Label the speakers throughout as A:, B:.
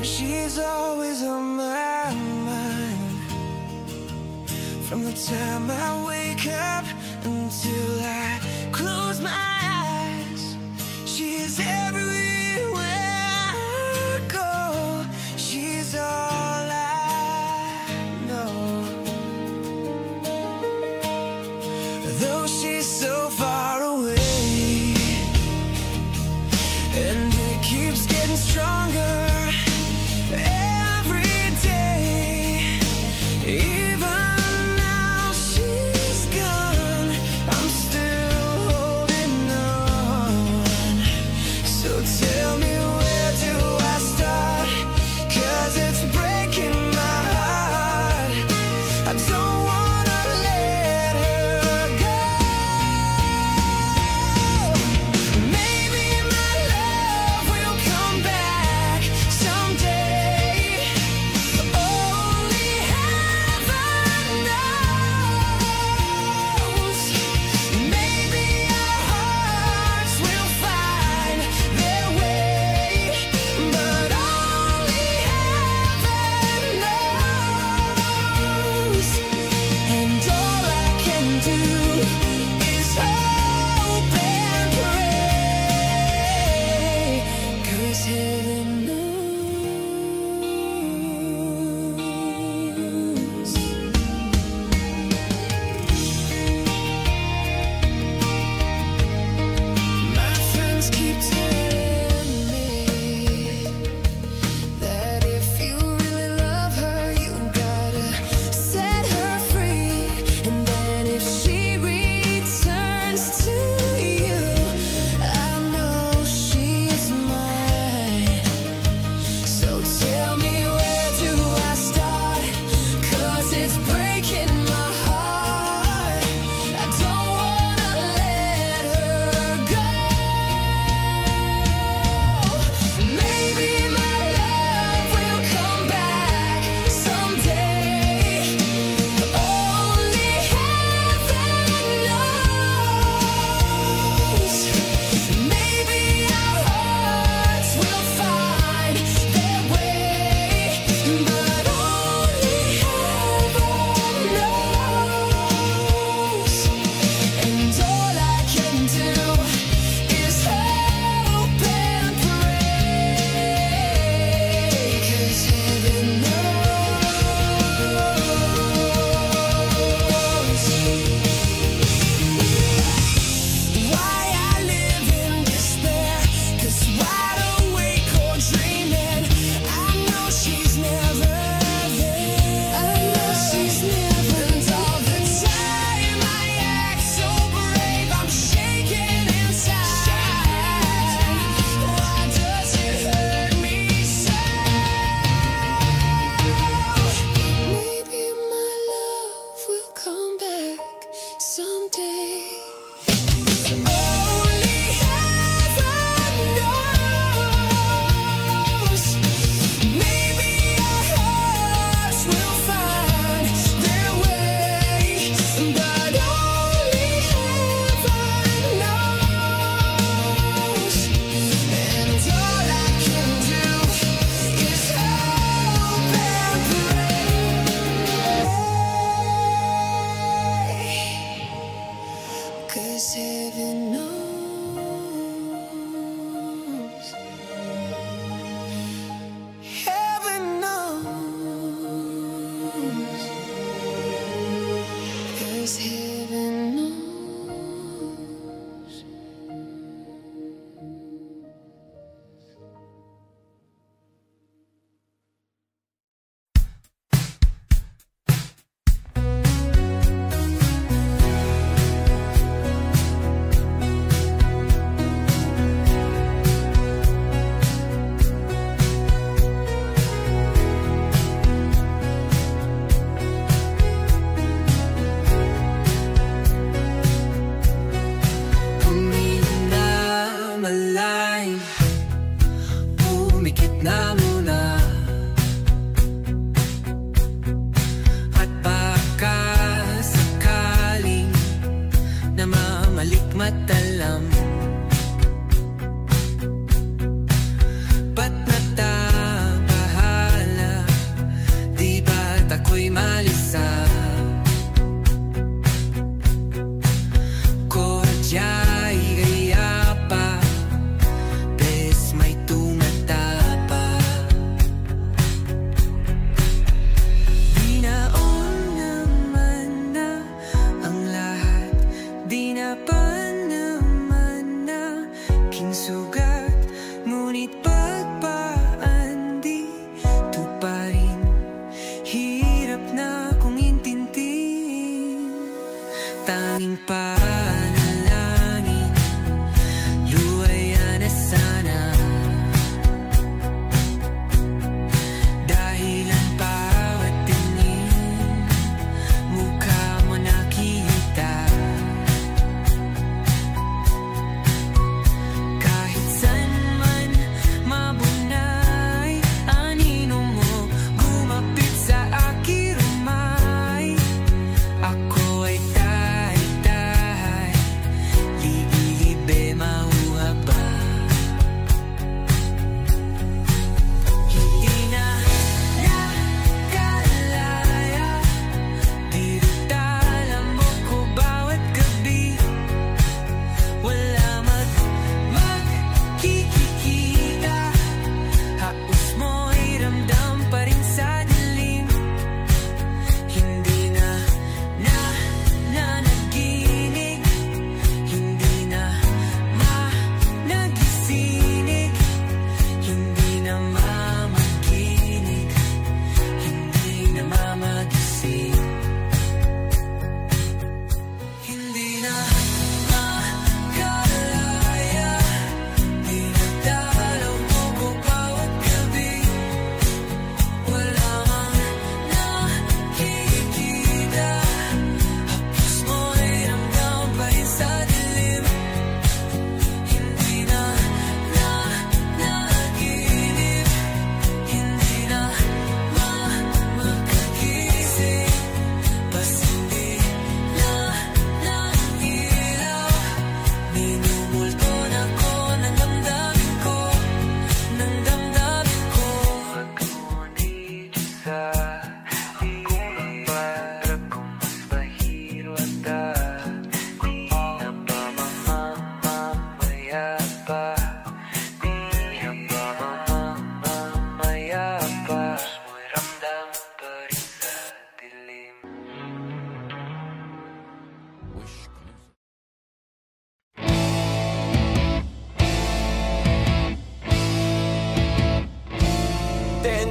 A: She's always on my mind, from the time I wake up until I close my eyes. She's everywhere I go. She's all I know. Though she's so far away, and it keeps getting stronger every day. Even now she's gone, I'm still holding on. So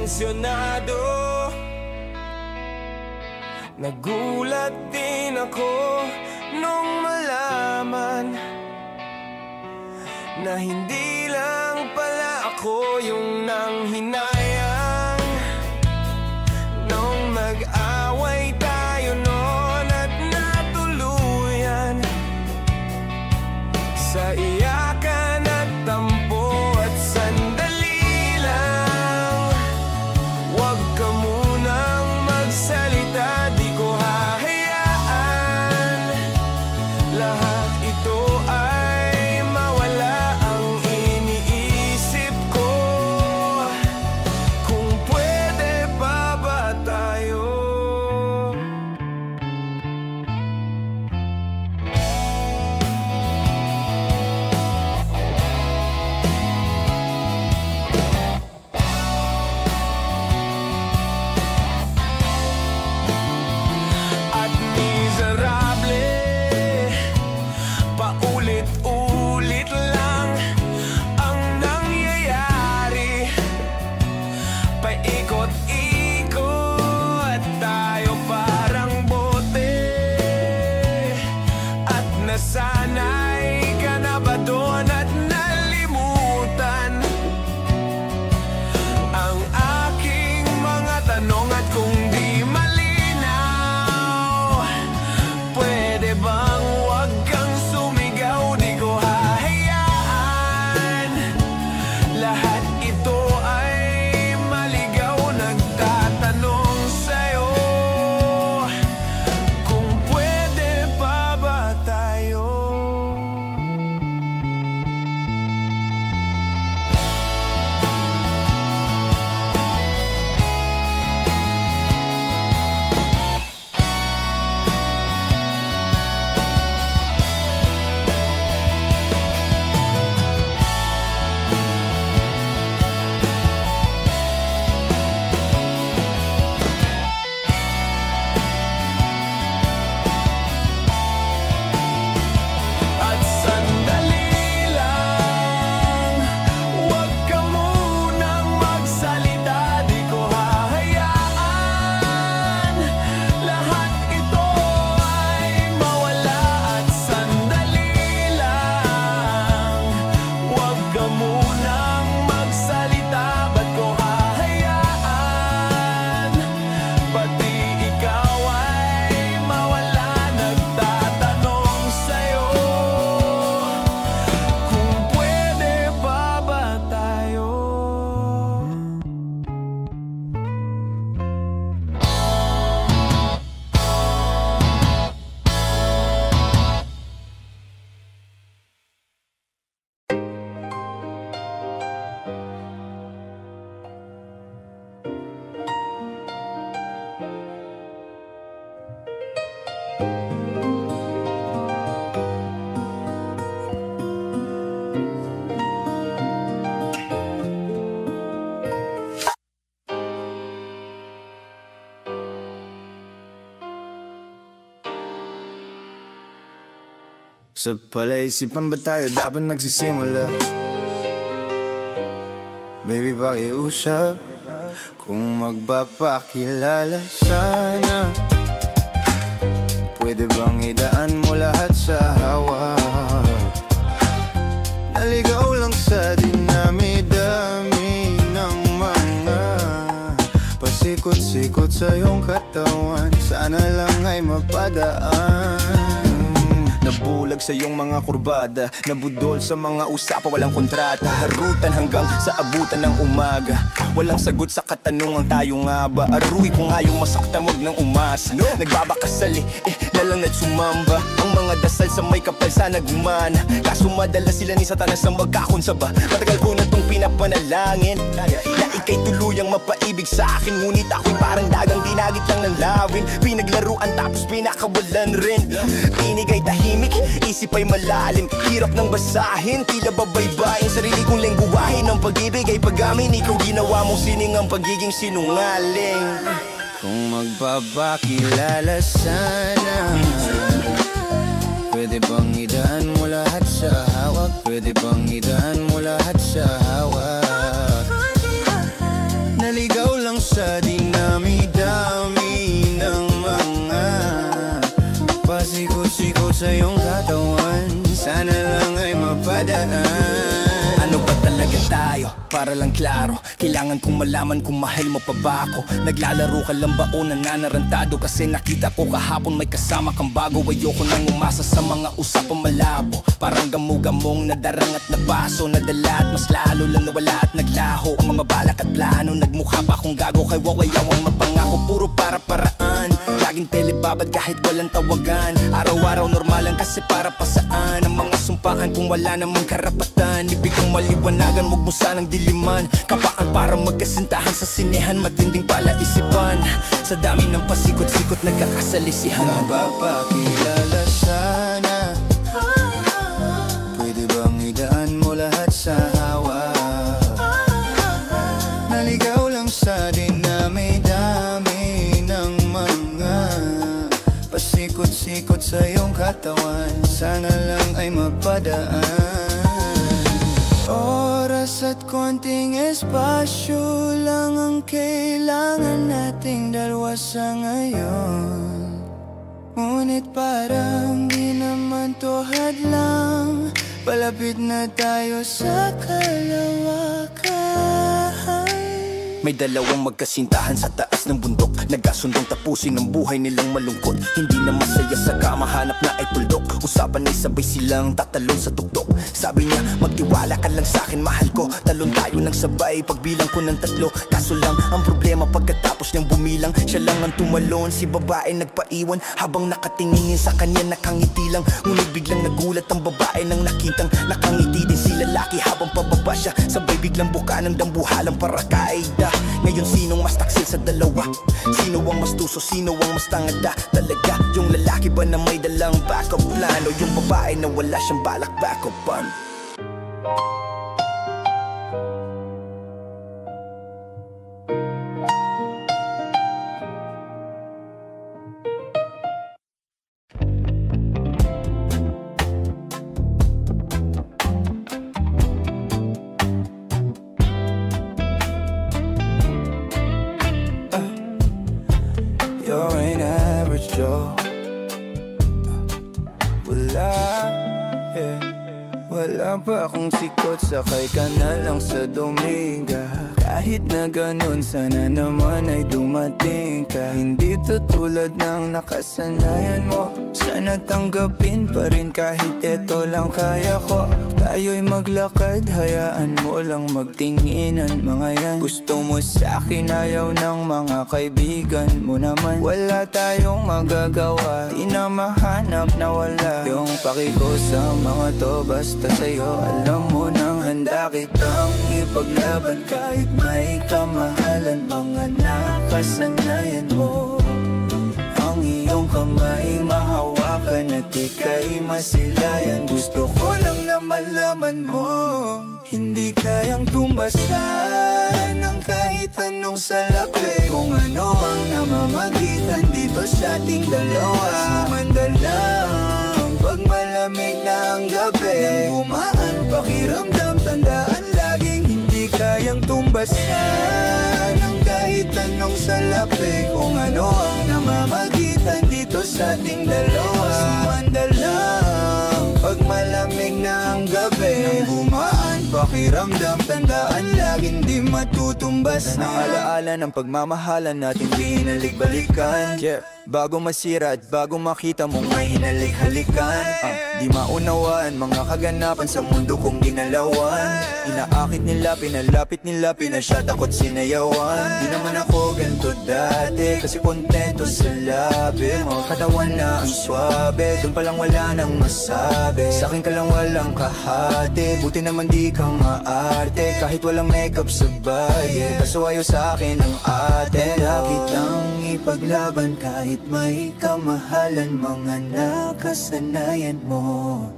A: pensyonado. Nagulat din ako nung malaman na hindi lang pala ako yung nanghinayang nung nag-away tayo noon at natuluyan sa iyakan at tampo at sandali lang. Huwag ka munang magsalita, di ko hahayaan lahat ito ay mawala. Ang iniisip ko, kung pwede pa ba tayo? At miserable, paulit-ulit lang ang nangyayari. Paikot-ikot tayo parang bote. At nasanay ka na ba doon at nalimutan ang aking mga tanong? At kung di malinaw, pwede bang huwag kang sumigaw? Di ko hahayaan lahat ito ay maligaw. Nagtatanong sa'yo, kung pwede pa ba tayo? At sandali lang, huwag ka munang magsalita, di ko hahayaan lahat ito ay mawala. At sandali lang, huwag ka munang magsalita, ba't ko hahayaan pati ikaw ay mawala? Nagtatanong sa'yo, kung pwede pa ba tayo? Sa palaisipan ba tayo dapat nagsisimula? Baby, pakiusap kung magpapakilala sana. Pwede bang idaan mo lahat sa hawak? Naligaw lang sa dinami-dami ng mga pasikot-sikot sa iyong katawan. Sana lang ay mapadaan. Nabulag sa iyong mga kurbada, nabudol sa mga usapan, walang kontrata. Harutan hanggang sa abutan ng umaga, walang sagot sa katanungan, tayo nga ba? Aruy kung ayaw masaktan, wag nang umasa. Nagbabakasali, lalang at sumamba. Ang mga dasal sa may kapal sana gumana. Kaso madala sila ni Satanas ang magkakonsaba. Matagal ko na tong pinapanalangin na ika'y tuluyang mapaibig sa akin. Ngunit ako'y parang dagang dinagit lang ng lawin. Pinaglaruan tapos pinakawalan rin. Tinigay tahimik, isip ay malalim. Hirap nang basahin, tila babaybayin. Sarili kong lengguwahe ng pag-ibig ay pag-amin. Ikaw ginawa mong sining ang pagiging sinungaling. Kung magpapakilala sana, pwede bang idaan mo lahat sa hawak? Pwede bang idaan mo lahat sa hawak? Naligaw lang sa iyong katawan, sana lang ay mapadaan. Ano ba talaga tayo? Para lang klaro, kailangan kong malaman kung mahal mo pa ba ako. Naglalaro ka lang ba o nananarantado? Kasi nakita ko kahapon may kasama kang bago. Ayoko nang umasa sa mga usapang malabo. Parang gamu-gamong nadarang at nabaso, nadala at mas lalo lang nawala at naglaho ang mga balak at plano. Nagmukha pa akong gago kay wawayaw ang mapangako. Puro para-paraan, laging telebabad kahit walang tawagan. Araw-araw normalan kasi para pa saan ang mga sumpaan kung wala namang karapatan. Ibig kong maliwanagan, huwag mo sanang diliman. Kapaan para magkasintahan sa sinehan, matinding palaisipan. Sa dami ng pasikot-sikot nagkakasalisihan. Mapapakilala sana, pwede bang idaan mo lahat sa hawa? Naligaw lang sa dinami-dami ng mga pasikot-sikot sa iyong katawan, sana lang ay mapadaan. Oras at konting espasyo lang ang kailangan nating dalawa sa ngayon. Ngunit parang di naman to hadlang, palapit na tayo sa kalawakan. May dalawang magkasintahan sa taas ng bundok, nagkasundong tapusin ang buhay nilang malungkot. Hindi na masaya sa kama, hanap na ay tuldok. Usapan ay sabay silang tatalon sa tuktok. Sabi niya, magtiwala ka lang sa'kin, mahal ko. Talon tayo ng sabay, pagbilang ko ng 3. Kaso lang, ang problema pagkatapos niyang bumilang, siya lang ang tumalon, si babae nagpaiwan. Habang nakatingin sa kanya, nakangiti lang. Ngunit biglang nagulat ang babae nang nakitang nakangiti din si lalaki. Habang pababa siya, sabay biglang buka ng dambuhalang para kaida. Ngayon sinong mas taksil sa dalawa? Sino ang mas tuso, sino ang mas tangada? Talaga, yung lalaki ba na may dalang backup plan, o yung babae na wala siyang balak backupan? You're an average Joe. Wala pa akong sikot, sakay ka na lang sa Dominga. Kahit na ganun, sana naman ay dumating ka. Hindi to tulad ng nakasanayan mo, sana tanggapin pa rin kahit eto lang kaya ko. Tayo'y maglakad, hayaan mo lang magtinginan mga yan. Gusto mo sa'kin, ayaw ng mga kaibigan mo naman. Wala tayong magagawa, di na mahanap na wala yung pakiko sa mga to. Basta sa'yo, alam mo nang handa kitang ipaglaban. Kahit may kamahalan, mga nakasanayan mo. Ang iyong kamay mahawakan at ika'y masilayan. Gusto ko lang na malaman mo, hindi kayang tumbasan ng kahit anong salapi. Kung ano ang namamagitan dito sa ating dalawa. Sumanda lang pag malamig na ang gabi. Nang gumaan pakiramdam, tandaan laging hindi kayang tumbasan ng kahit anong salapi. Kung ano ang namamagitan dito sa ating dalawa. Sumanda lang pag malamig na ang gabi. Nang gumaan pakiramdam, tandaan laging di matutumbas na alaala ng pagmamahalan natin binalik-balikan. Bago masira at bago makita mong may hinalik-halikan. Di maunawaan mga kaganapan sa mundo kong ginalawan. Inaakit nila, pinalapit nila, pinasyat ako't sinayawan. Di naman ako ganito dati, kasi kontento sa labi mo. Katawan na ang swabe, dun palang wala nang masabi. Sa'kin ka lang walang kahati, buti naman di ka maarte. Kahit walang makeup sa body, kaso ayaw sa'kin ang ate. Lapit ang ipaglaban kahit may kamahalan, mga nakasanayan mo.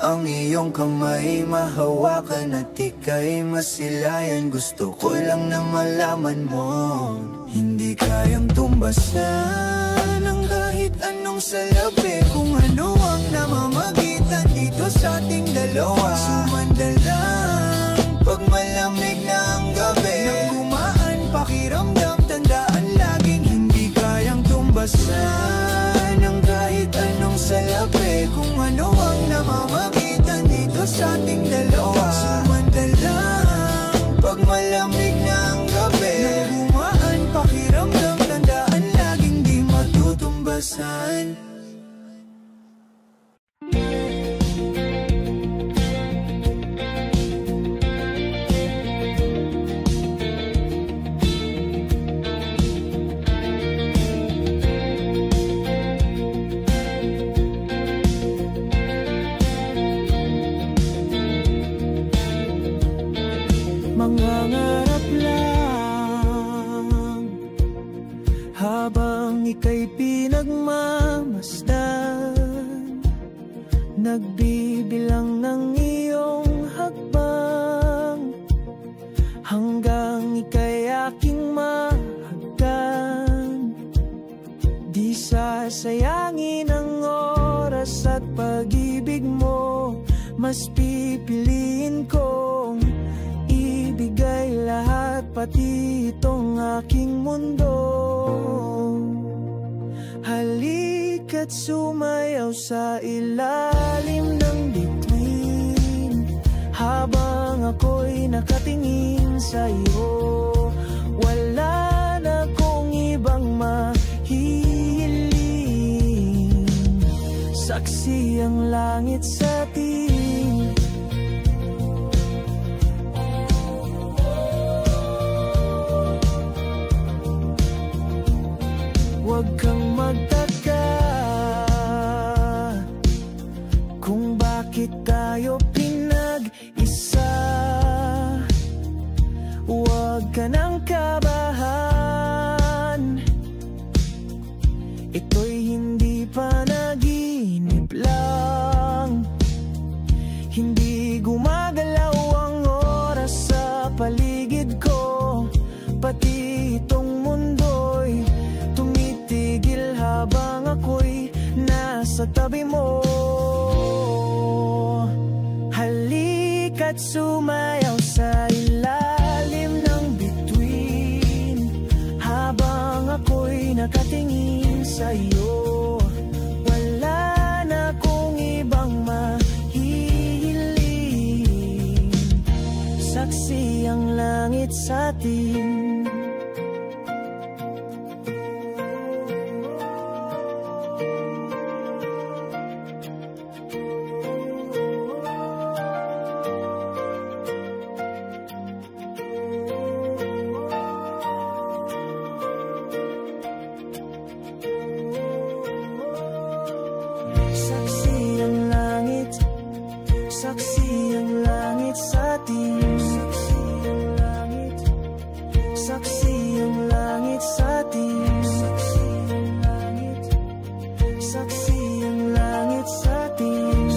A: Ang iyong kamay mahawakan at ika'y masilayan. Gusto ko lang na malaman mo, hindi kayang tumbasan ng kahit anong salapi. Kung ano ang namamagitan dito sa ating dalawa. Sumanda lang pag malamig na ang gabi. Nang gumaan pakiramdam, tandaan laging hindi kayang tumbasan ng kahit anong salapi. sa ating dalawa. Sumandalang pag malamig na ang gabi, nang gumaan pakiramdam, tandaan laging di matutumbasan.
B: Mangangarap lang habang ika'y pinagmamasdan, nagbibilang ng iyong hakbang, hanggang ika'y aking mahagdan. Di sasayangin ang oras at pag-ibig mo, mas pipiliin kong ibigay lahat, pati itong aking mundo. Halika't sumayaw sa ilalim ng bituin, habang ako'y nakatingin sa'yo. Wala na kong ibang mahihiling, saksi ang langit sa atin. Huwag kang magtaka kung bakit tayo pinag-isa. Huwag ka nang kabahan, ito'y hindi panaginip lang. Hindi gumagalaw ang oras sa paligid ko, pati itong mundo'y tumitigil habang ako'y nasa tabi mo. Halika't sumayaw sa ilalim ng bituin, habang ako'y nakatingin sa'yo. Wala na kong ibang mahihiling, saksi ang langit sa atin. Saksi ang langit sa atin. Saksi ang langit sa atin. Saksi ang langit sa atin.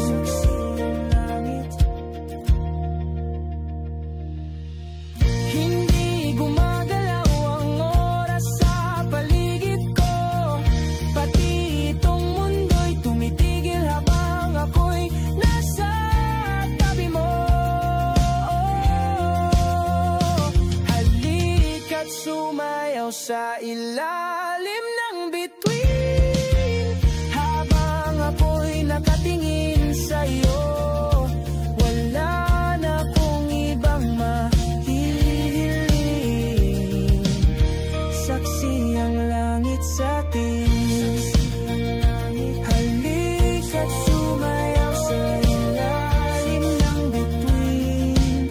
B: Hindi gumagalaw ang oras sa paligid ko, pati itong mundo'y tumitigil habang ako'y nasa tabi mo. Halika't sumayaw sa ilalim ng bituin, habang ako'y nakatingin sa'yo. Wala na kong ibang mahihiling, saksi ang langit sa atin. Halika't sumayaw sa ilalim ng bituin,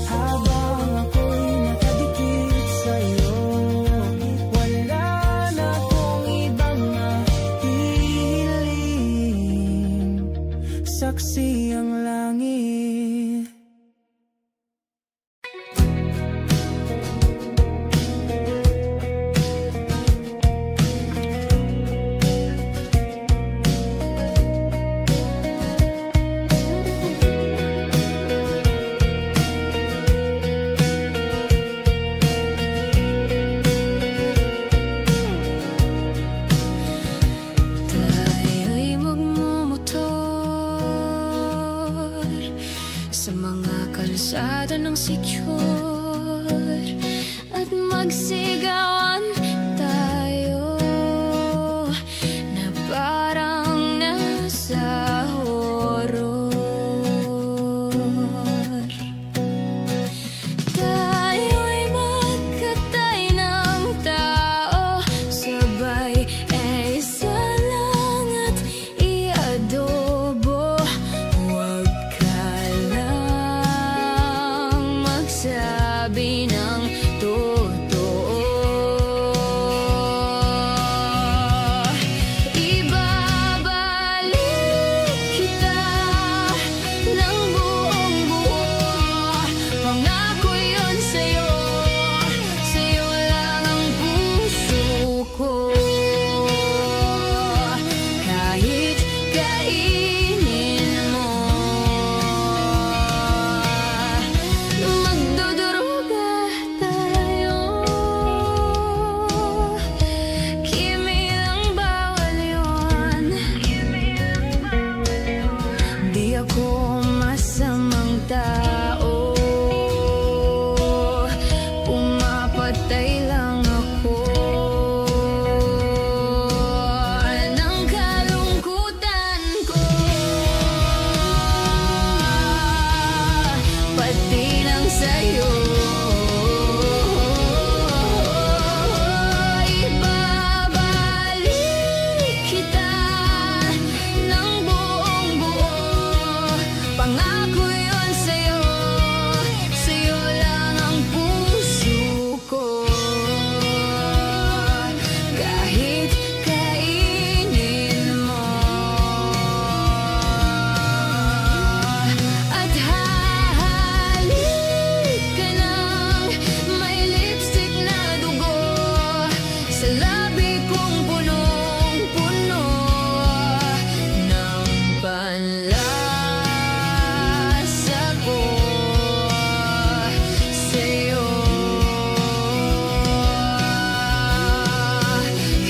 B: habang ako'y nakadikit sa'yo. Wala na kong ibang mahihiling, saksi ang langit.
C: Tayo'y magmumotor sa mga kalsada ng sityor, at magsigawan tayo na parang nasa horror. patay lang ako ng kalungkutan ko, pati lang sa'yo. Ibabalik kita ng buong buo, pangako yun sa'yo, sa'yo lang ang puso ko. Kahit kainin mo at hahalik ka ng may lipstick na dugo sa labi kong punong-puno ng panlasa ko sa'yo.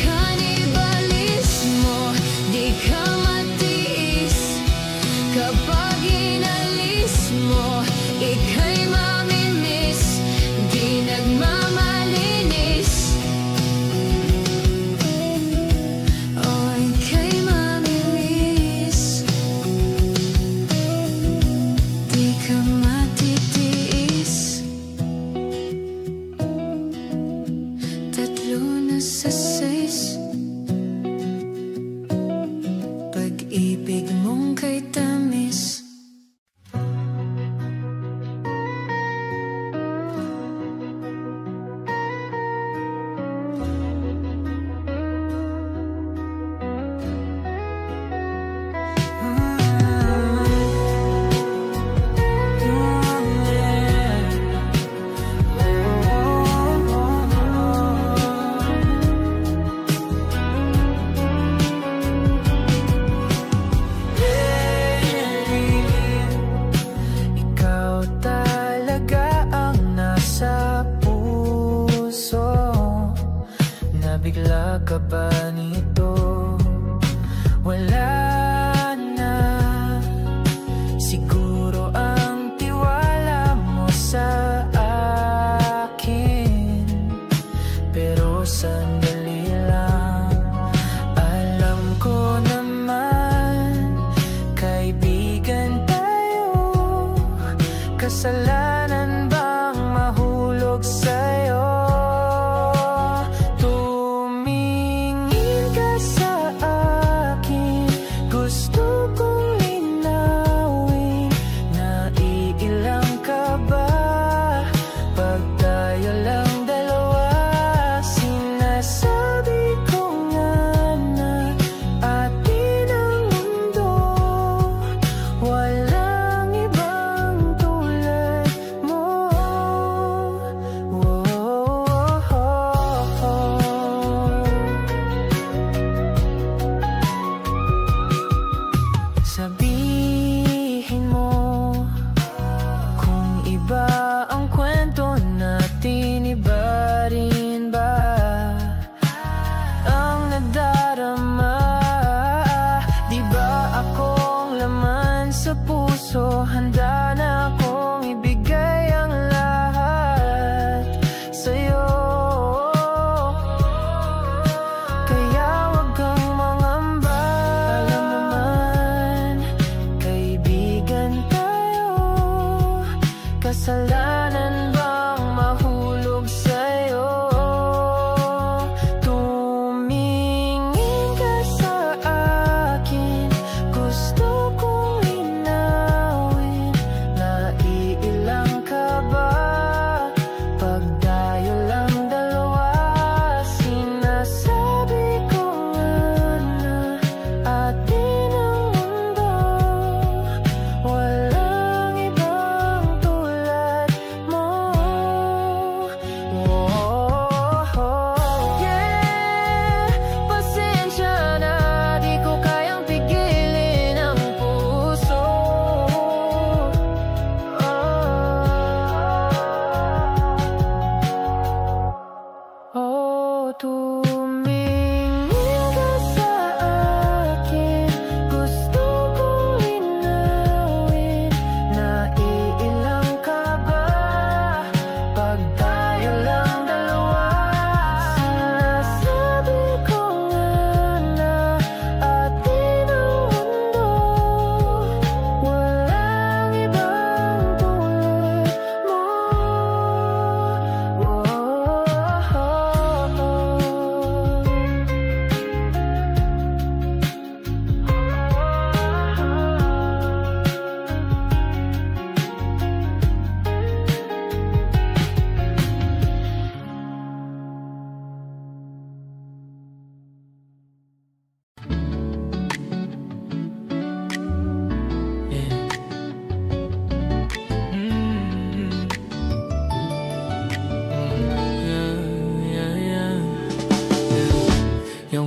C: Kanibalismo, di ka matiis kapag inalis mo. Ika'y mamimiss, di nagmamalinis. Oh, ika'y mamimiss, di ka matitiis. Tatlo na sa 6, pag-ibig mong kay tamis. Ikaw talaga ang nasa puso, nabigla ka ba nito? Wala na siguro ang tiwala mo sa akin, pero sandali lang. Alam ko naman, kaibigan tayo, kasalanan bang mahulog sa'yo? Tumingin ka sa akin, gusto kong linawin. Naiilang ka ba pag tayo lang dalawa?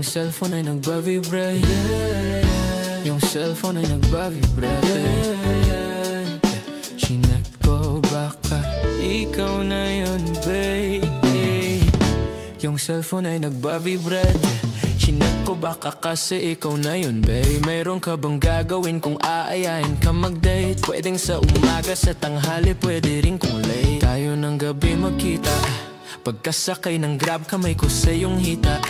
D: Yung cellphone ay nagbavibrate, yung cellphone ay nagbavibrate. Chinek ko baka ikaw na yun, babe. Yung cellphone ay nagbavibrate, chinek ko baka kasi ikaw na yun, babe. Mayroon ka bang gagawin kung aayain ka mag-date? Pwedeng sa umaga, sa tanghali, pwede rin kung late. Tayo ng gabi magkita, pagkasakay ng grab kamay ko sa iyong hita.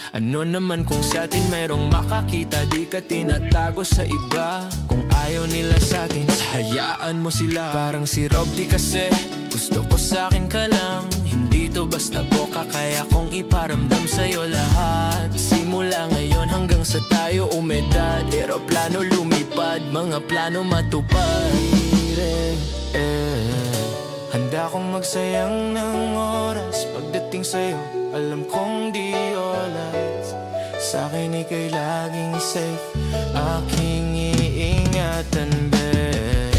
D: Ano naman kung sa atin mayroong makakita, di ka tinatago sa iba. Kung ayaw nila sa'kin, hayaan mo sila. Parang si Rob di kasi, gusto ko sa'kin ka lang. Hindi to basta boka, kaya kong iparamdam sa'yo lahat. Simula ngayon hanggang sa tayo umedad, eroplano lumipad, mga plano matupad. Handa kong magsayang ng oras pagdating sa'yo. Alam kong di oras, sa'kin ika'y laging safe, aking iingatan, babe.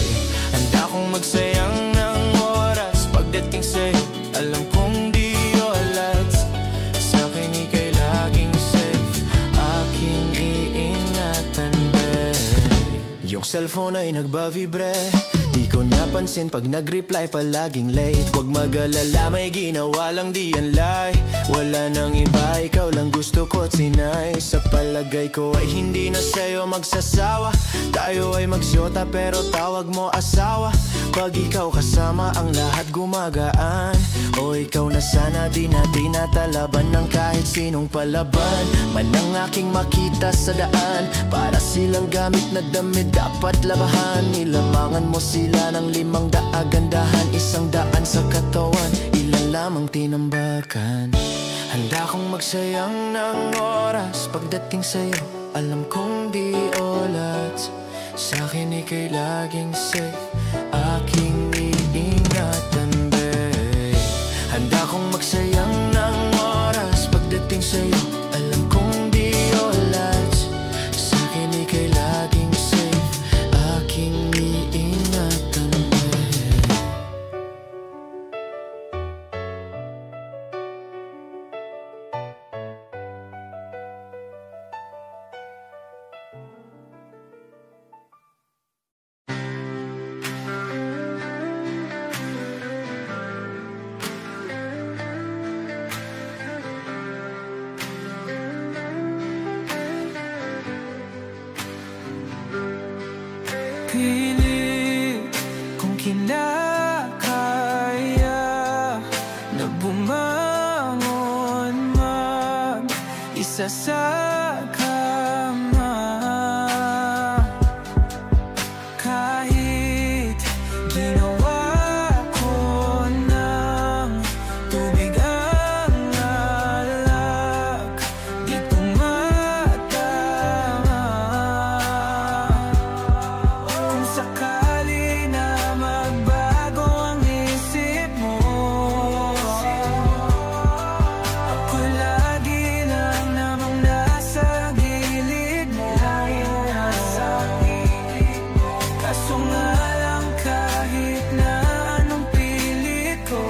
D: Handa kong magsayang ng oras pagdating sa'yo. Alam kong di oras, sa'kin ika'y laging safe, aking iingatan, babe. Yung cellphone ay nagbavibrate, di ko napansin pag nag-reply palaging late. Huwag mag-alala, may ginawa lang di yan lie. Wala nang iba, ikaw lang gusto ko at sinay. Sa palagay ko ay hindi na sa'yo magsasawa. Tayo ay magsyota pero tawag mo asawa. Pag ikaw kasama ang lahat gumagaan. O ikaw na sana, di na tinatalaban ng kahit sinong palaban man ang aking makita sa daan. Para silang gamit na damit dapat labahan. Nilamangan mo sila ng 500 gandahan, 100 sa katawan, ilan lamang tinambakan. Handa kong magsayang ng oras pagdating sa'yo. Alam kong di oras, sa'kin ika'y laging safe, aking iingatan, babe. Handa kong magsayang ng oras pagdating sa'yo. Alam kong di oras, sa'kin ika'y laging safe, aking iingatan, babe.
C: Pilit kung kinakaya na bumangon mag-isa sa kama. Kahit ginawa ko ng tubig ang alak, di tumatama. Kung sakali na magbago ang isip mo, ako lagi lang namang nasa gilid mo. Kaso nga lang kahit na anong pilit ko,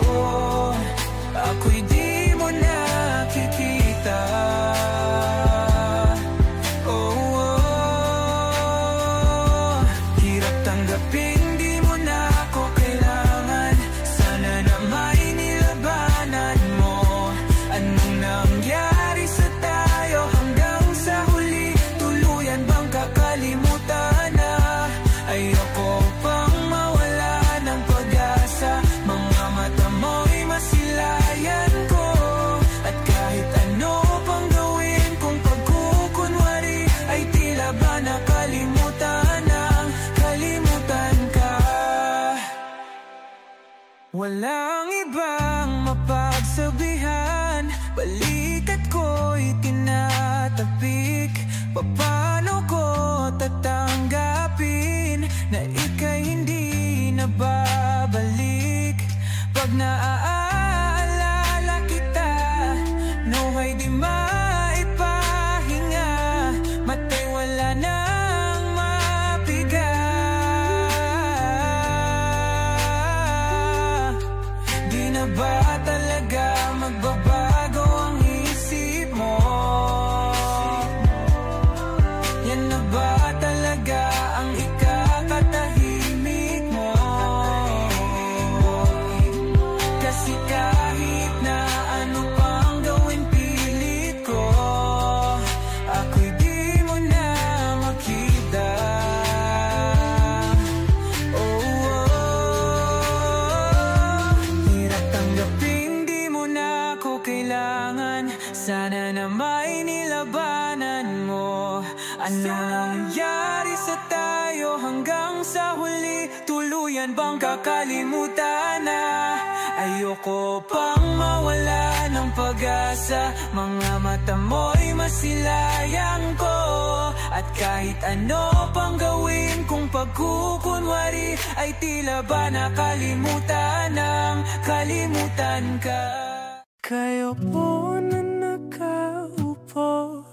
C: ako'y di mo nakikita. Hirap tanggapin, di mo na ako kailangan. Sana na may nilabanan mo. Anong nangyari sa tayo hanggang sa huli? Tuluyan bang kakalimutan na? Ayoko pang mawala ng pag-asa. Mga mata mo'y masilayan ko. At kahit ano pang gawin kung pagkukunwari, ay tila ba nakalimutan ang kalimutan ka. Walang ibang mapagsabihan, balikat ko'y tinatapik. Paano ko tatanggapin na ika'y hindi na babalik? Pag naaalala kita, nawa'y di maipahinga. Mata'y wala nang mapiga. Di na ba talaga magbabago ang isip mo? kailangan. Sana na may nilabanan mo. Ano nangyari sa tayo hanggang sa huli? Tuluyan bang kakalimutan na? Ayoko pang mawala ng pag-asa. Mga mata mo'y masilayang ko. At kahit ano pang gawin kung pagkukunwari, ay tila ba nakalimutan ng kalimutan ka.
D: Kayo po na nakaupo,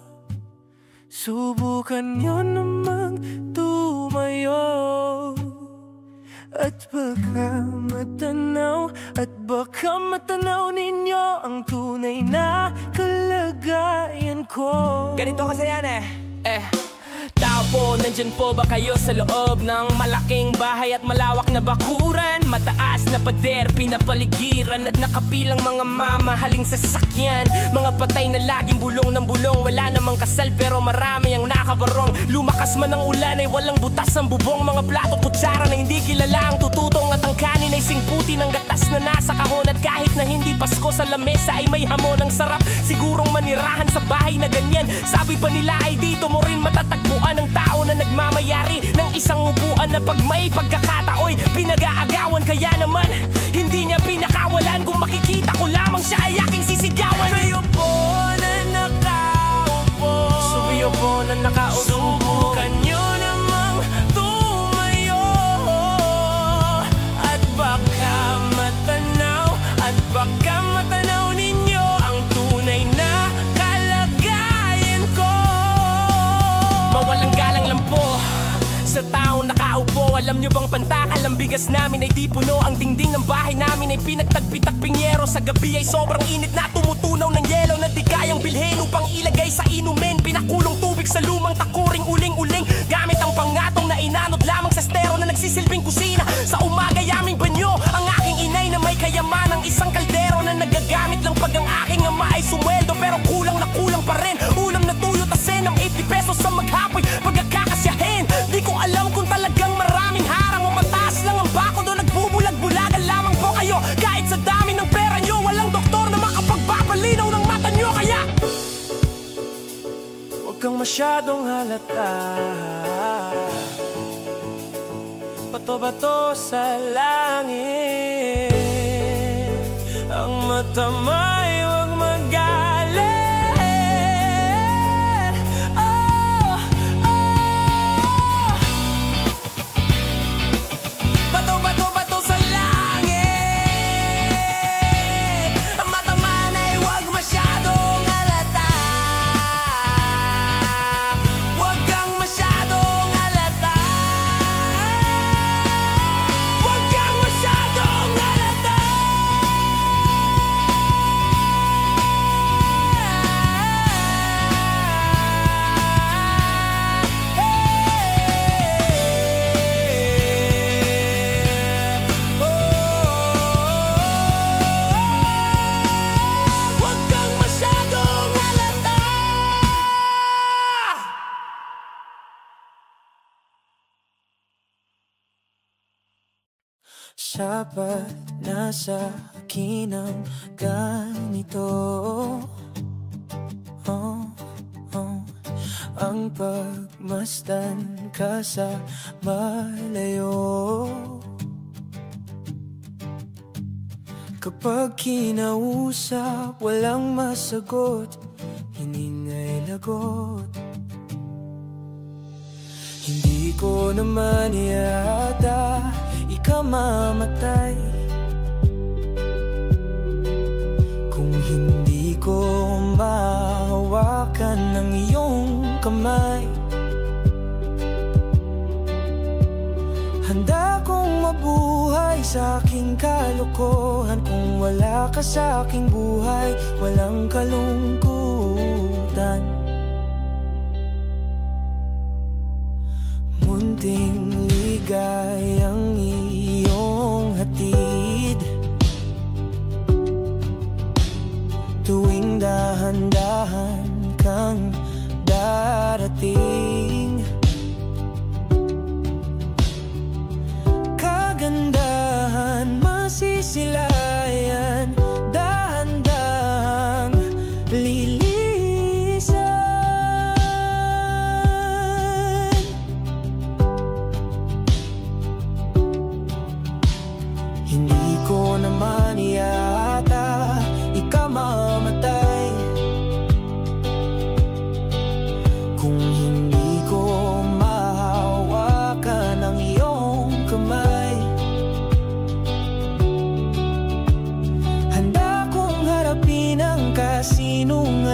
D: subukan nyo namang tumayo. At baka matanaw ninyo ang tunay na kalagayan ko.
E: Ganito kasi yan tao po, nandyan po ba kayo sa loob ng malaking bahay at malawak na bakuran? Mataas na pader, pinapaligiran at nakapilang mga mamahaling sasakyan. Mga patay na laging bulong ng bulong, wala namang kasal pero marami ang nakabarong. Lumakas man ang ulan ay walang butas ang bubong. Mga plato, kutsara na hindi kilala ang tututong. At ang kanin ay singputi ng gatas na nasa kahon. At kahit na hindi Pasko sa lamesa ay may hamon. Ang sarap sigurong manirahan sa bahay na ganyan. Sabi pa nila ay dito mo rin matatagpuan ang tao na nagmamayari ng isang upuan na pag may pagkakataoy pinag-aagawan. Kaya naman hindi niya pinakawalan. Kung makikita ko lamang siya ay aking sisigawan. Subiyo po na nakaupo, subiyo po na nakaupo. Subukan nyo namang tumayo. At baka matanaw ninyo ang tunay na kalagayan ko. Mawalang galang lang po sa taong nakaupo. Alam nyo bang pantakal ang bigas namin ay di puno? Ang dingding ng bahay namin ay pinagtagpitakping yero. Sa gabi ay sobrang init na tumutunaw ng yelo na di kayang bilhin upang ilagay sa inumin. Pinakulong tubig sa lumang takuring uling-uling gamit ang pangatong na inanod lamang sa estero na nagsisilbing kusina. Sa umaga yaming banyo ang aking inay na may kayaman ng isang kaldero na nagagamit lang pag ang aking ama ay sumweldo. Pero kulang na kulang pa rin ulam na tuyo tasin ng 80 pesos sa maghapoy pagkakasyahin. Di ko alam kung talagang maraming harang o mataas lang ang bako doon. Nagbubulag-bulagan lamang po kayo. Kahit sa dami ng pera nyo, walang doktor na makapagpapalinaw ng mata nyo. Kaya huwag kang masyadong halata. Bato-bato sa langit, ang mata mo'y huwag magalit. Bato-bato sa langit, ang mata man ay huwag masyadong halata. Huwag kang masyadong halata. Huwag kang masyadong halata. Huwag kang masyadong halata. Sapat na sa akin ang ganito. Ang pagmasdan ka sa malayo. Kapag kinausap, walang masagot, hiningay lagot. Hindi ko naman yata ikaw mamatay kung hindi ko mahawakan ng iyong kamay. Handa kong mabuhay sa aking kalokohan. Kung wala ka sa aking buhay, walang kalungkutan. Munting ligayang iyong hatid, tuwing dahan-dahan kang darating. Kagandahan masisilayan, dahan-dahang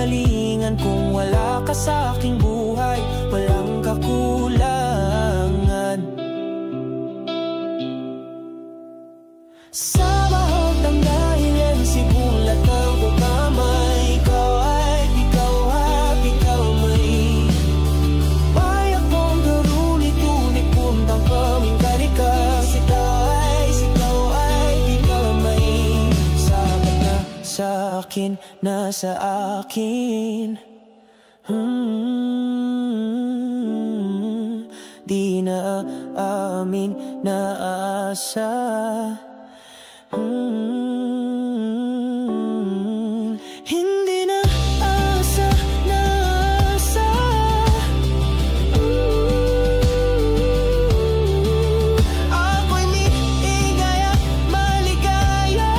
B: kasinungalingan. Kung wala ka sa aking buhay, walang kakulangan. Sa mahal ng dahilan, simulat ang pagkamay. Ikaw ay may payak mong garulit, unik puntang kaming karikas. Ikaw ay di ka may sapat na sa akin, nasa akin. Di na amin na asa. Hindi na asa na asa. Ako'y ligaya, maligaya.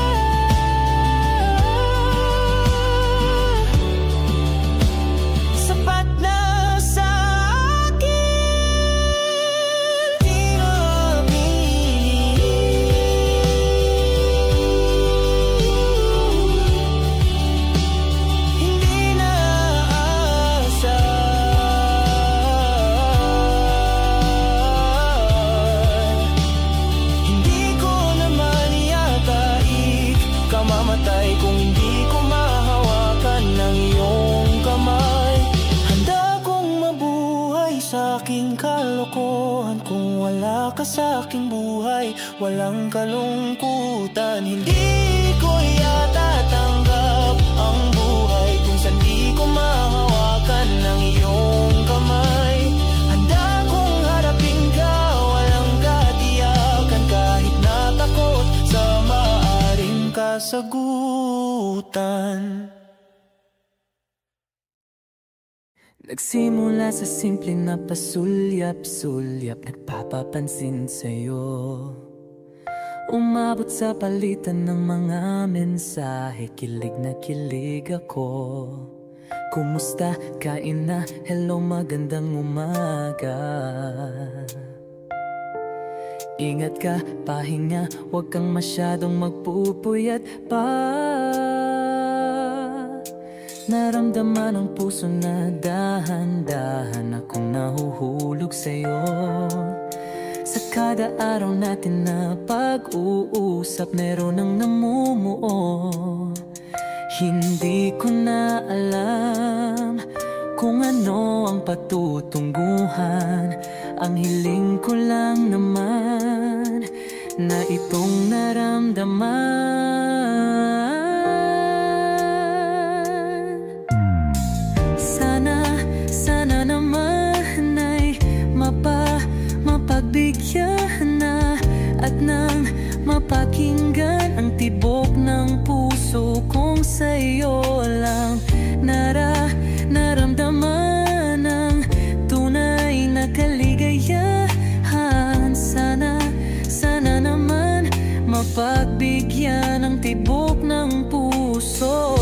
B: Sapat na sa akin. Di na amin. Hindi na asa. Hindi ko naman yata ikamamatay kung hindi ko mahawakan ng iyong kamay. Handa kong mabuhay sa aking kalokohan. Kung wala ka sa aking buhay, walang kalungkutan. Hindi ko yata tanggap ang buhay kung saan di ko mahawakan ng iyong kamay. Handa kong harapin ka, walang katiyakan, kahit natakot sa maaring kasagutan.
C: Nagsimula sa simple na pasulyap-sulyap, nagpapapansin sa'yo. Umabot sa palitan ng mga mensahe, kilig na kilig ako. Kumusta? Kain na? Hello, magandang umaga. Ingat ka, pahinga, huwag kang masyadong magpupuyat pa. Naramdaman ang puso na dahan-dahan akong nahuhulog sa'yo. Sa kada araw natin na pag-uusap, meron ang namumuo. Hindi ko na alam kung ano ang patutunguhan. Ang hiling ko lang naman na itong naramdaman. Sana naman ay mapagbigyan na at nang mapakinggan ang tibok ng puso kong sa'yo lang naramdaman ang tunay na kaligayahan. Sana naman mapagbigyan ang tibok ng puso.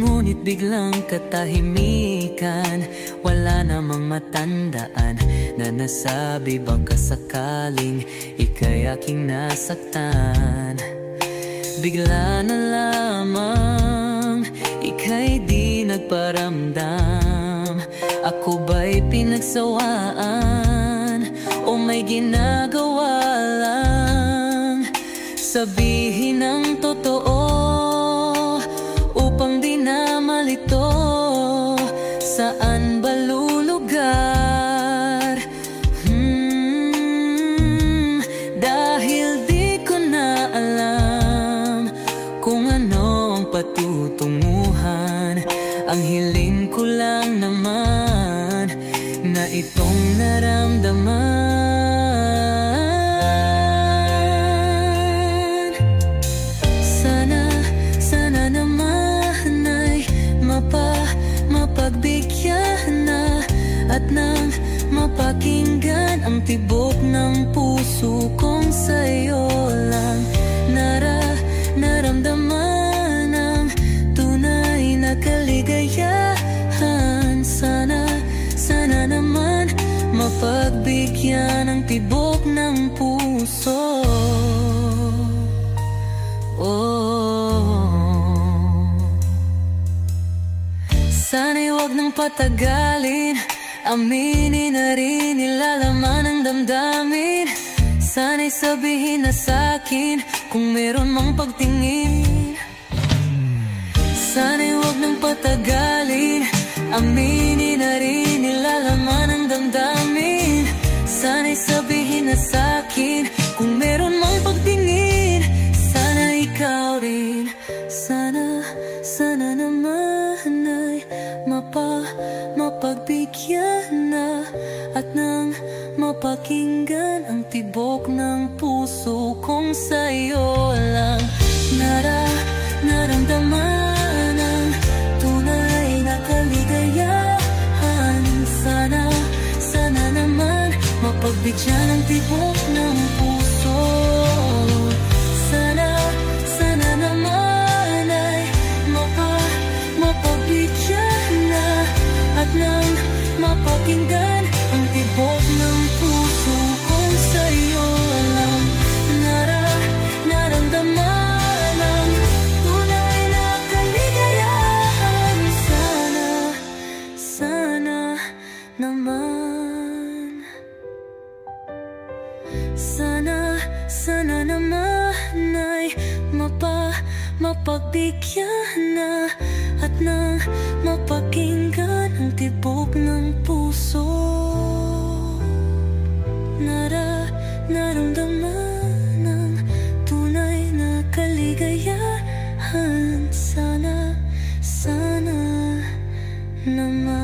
C: Ngunit biglang katahimikan, wala namang matandaan na nasabi baka sakaling ika'y aking nasaktan. Bigla na lamang ika'y di nagparamdam. Ako ba'y pinagsawaan o may ginagawa lang? Sabihin ang totoo upang di na malito. Saan ba lulugar? Dahil di ko na alam kung ano ang patutunguhan. Ang hiling ko lang naman na itong naramdaman. Sana naman ay mapagbigyan na at nang mapakinggan ang tibok ng puso kong sa'yo lang naramdaman ang tunay na kaligayahan. Sana naman mapagbigyan ang tibok ng puso.
F: puso. Sana'y wag nang patagalin, aminin na rin nilalaman ng damdamin. Sana'y sabihin na sa'kin kung meron mang pagtingin. Sana'y wag nang patagalin, aminin na rin nilalaman ng damdamin. Sana'y sabihin na sa'kin kung meron mang pagtingin. Sana ikaw rin, sana naman ay mapagbigyan na at nang mapakinggan ang tibok ng puso kong sa'yo lang naramdaman ang tunay na kaligayahan. Sana naman mapagbigyan ang tibok ng puso. Sana naman ay mapagbigyan na at nang mapakinggan ang tibok ng puso kong sa'yo lang naramdaman ang tunay na kaligayahan. Sana naman, sana naman ay mapagbigyan na at nang mapakinggan ang tibok ng puso. Naramdaman ang tunay na kaligayahan. Sana naman.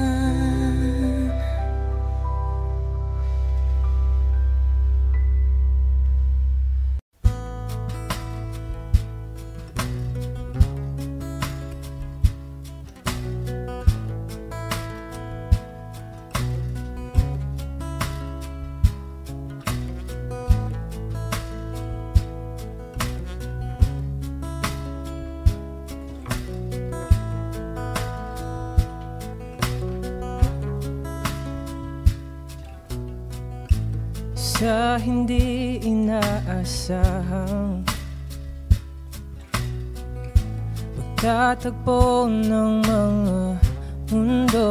E: Sa hindi inaasahang pagtatagpo ng mga mundo,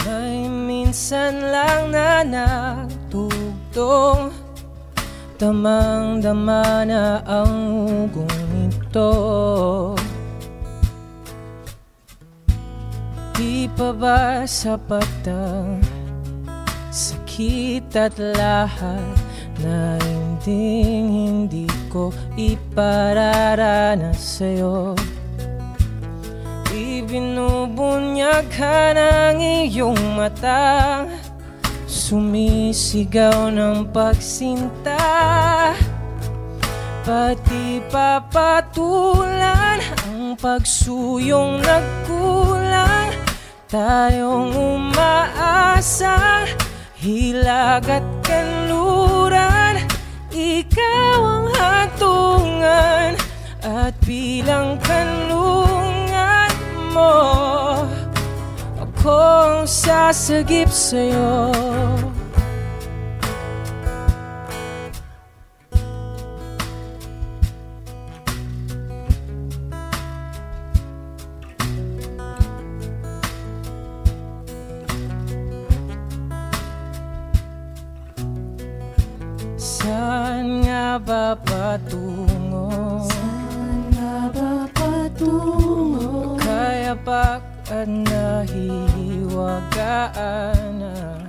E: ay minsan lang na natugtong, damang-dama na ang ugong ito. Di pa ba sapat ang sakit at lahat na hindi ko ipararanas sa'yo? Ibinubunyag ka ng iyong mata, sumisigaw ng pagsinta, pati papatulan ang pagsuyong nagkulang. Tayong umaasa, hilag at kanluran, ikaw ang hatungan at bilang kanlungan mo, akong sasagip sa'yo. Saan nga ba patungo? Kaya pak at nahihiwagaan na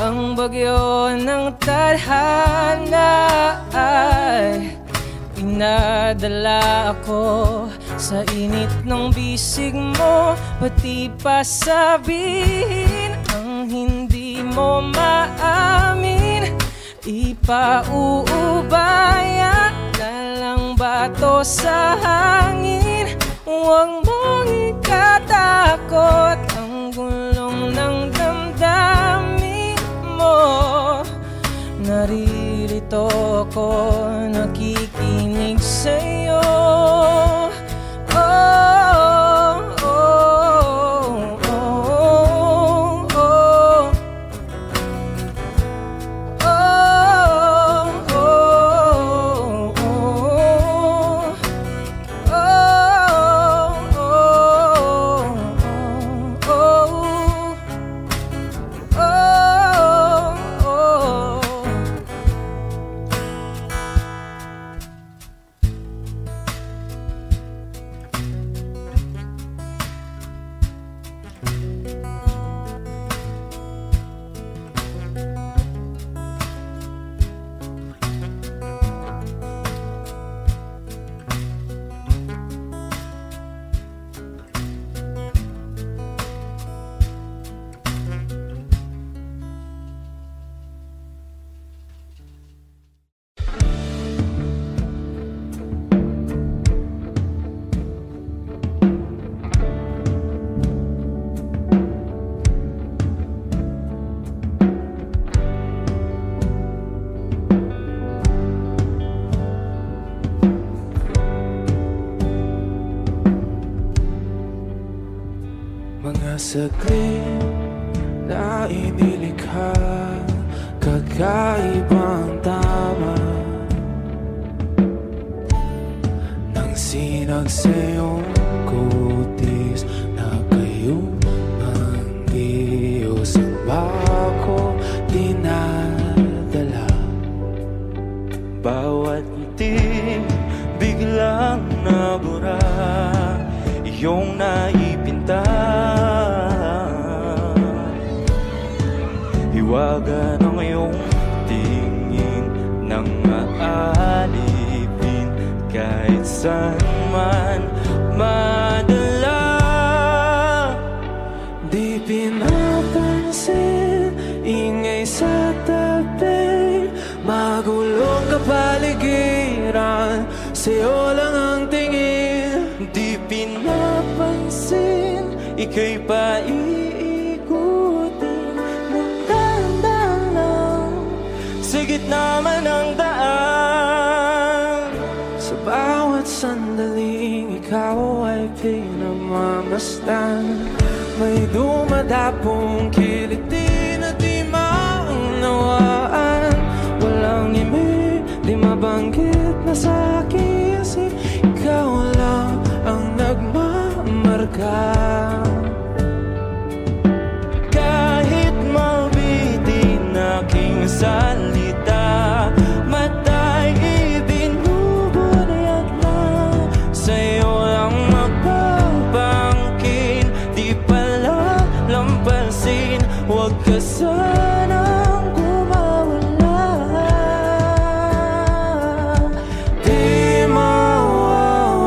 E: ang bagyo ng tadhana ay pinadala ako sa init ng bisig mo, pati pa sabihin ang hindi mo maamin. Ipauubaya na lang bato sa hangin, huwag mong ikatakot ang gulong ng damdamin mo. Naririto ko, nakikinig sa'yo.
D: saglit na inilikha, kakaibang tama nang sinag sa'yong kutis na kayong ang Diyos ang bako dinadala. Bawat ngiti biglang nabura, iyong naipinta. Hiwaga ng iyong tingin nang maalipin, kahit saan man madala. Di pinapansin, ingay sa tabi, magulong kapaligiran, sa'yo lang ang tingin. Di pinapansin, ika'y paiikutin ng dahan-dahan lang, sa gitna man ng daan. Sa bawat sandaling ikaw ay pinagmamasdan, may dumadapong kiliti na di maunawaan. Walang imi, di mabanggit na sa aking isip, ikaw lang ang nagmamarka. Kahit mabitin aking salita, matay ibinubunayat lang, sa'yo lang magbabangkin. Di pala lampasin, huwag ka sanang kumawala. Di mawawala.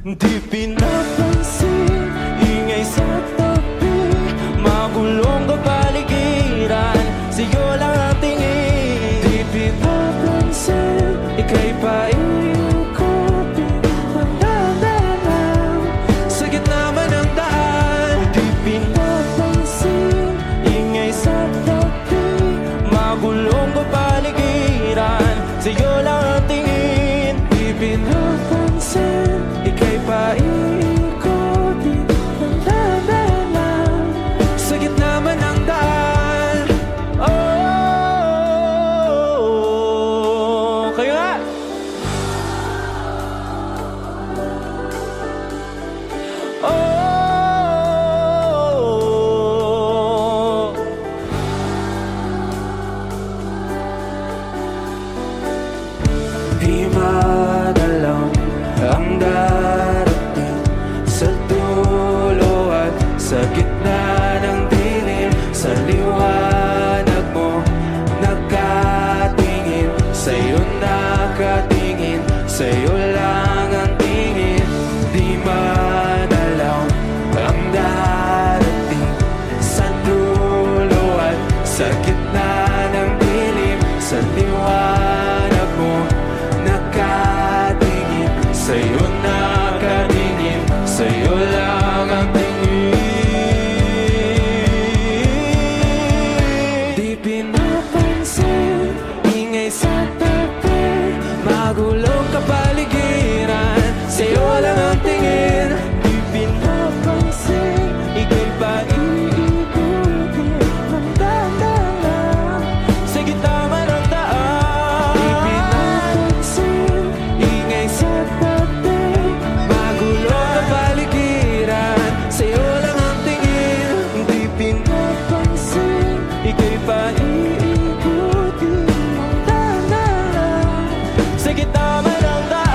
D: Di pinapansin, ingay sa tabi, magulong kapaligiran, sa'yo lang ang tingin. Di pinapansin, ika'y paiikutin ng dahan-dahan, sa gitna man ng daan. Di pinapansin, ingay sa tabi, magulong kapaligiran, sa'yo lang ang tingin. Di pinapansin, ika'y paiikutin ng dahan-dahan, sa gitna man ng daan. Oh, kayo nga! Oh, di madalang ang darating sa dulo at sa gitna ng dilim, sa liwanag mo nakatingin, sa'yo nakatingin, sa'yo lang ang tingin. Di madalaw ang darating sa dulo at sa gitna ng dilim, sa liwanag mo nakatingin, sa'yo nakatingin, sa'yo lang ang tingin. Di pinapansin, ingay sa tabi, magulong kapaligiran, sa'yo lang ang tingin. Di pinapansin, ika'y paiikutin ng dahan-dahan, sa gitna man ng daan. Di pinapansin, ingay sa tabi, magulong kapaligiran, sa'yo lang ang tingin. Di pinapansin, ika'y paiikutin ng dahan-dahan, sa gitna man ng daan.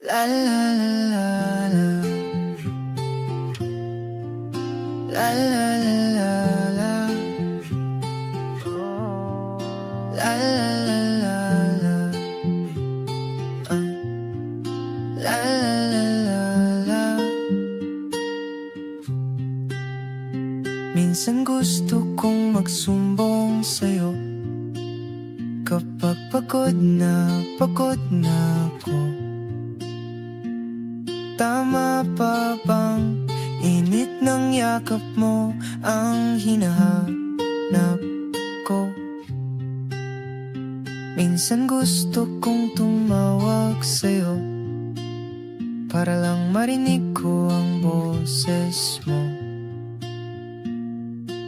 F: La la la la la la la la la la la la la. Minsan gusto kong magsumbong sa'yo kapag pagod na ako. Tama pa bang init ng yakap mo ang hinahanap ko?
D: Minsan gusto kong tumawag sa'yo para lang marinig ko ang boses mo.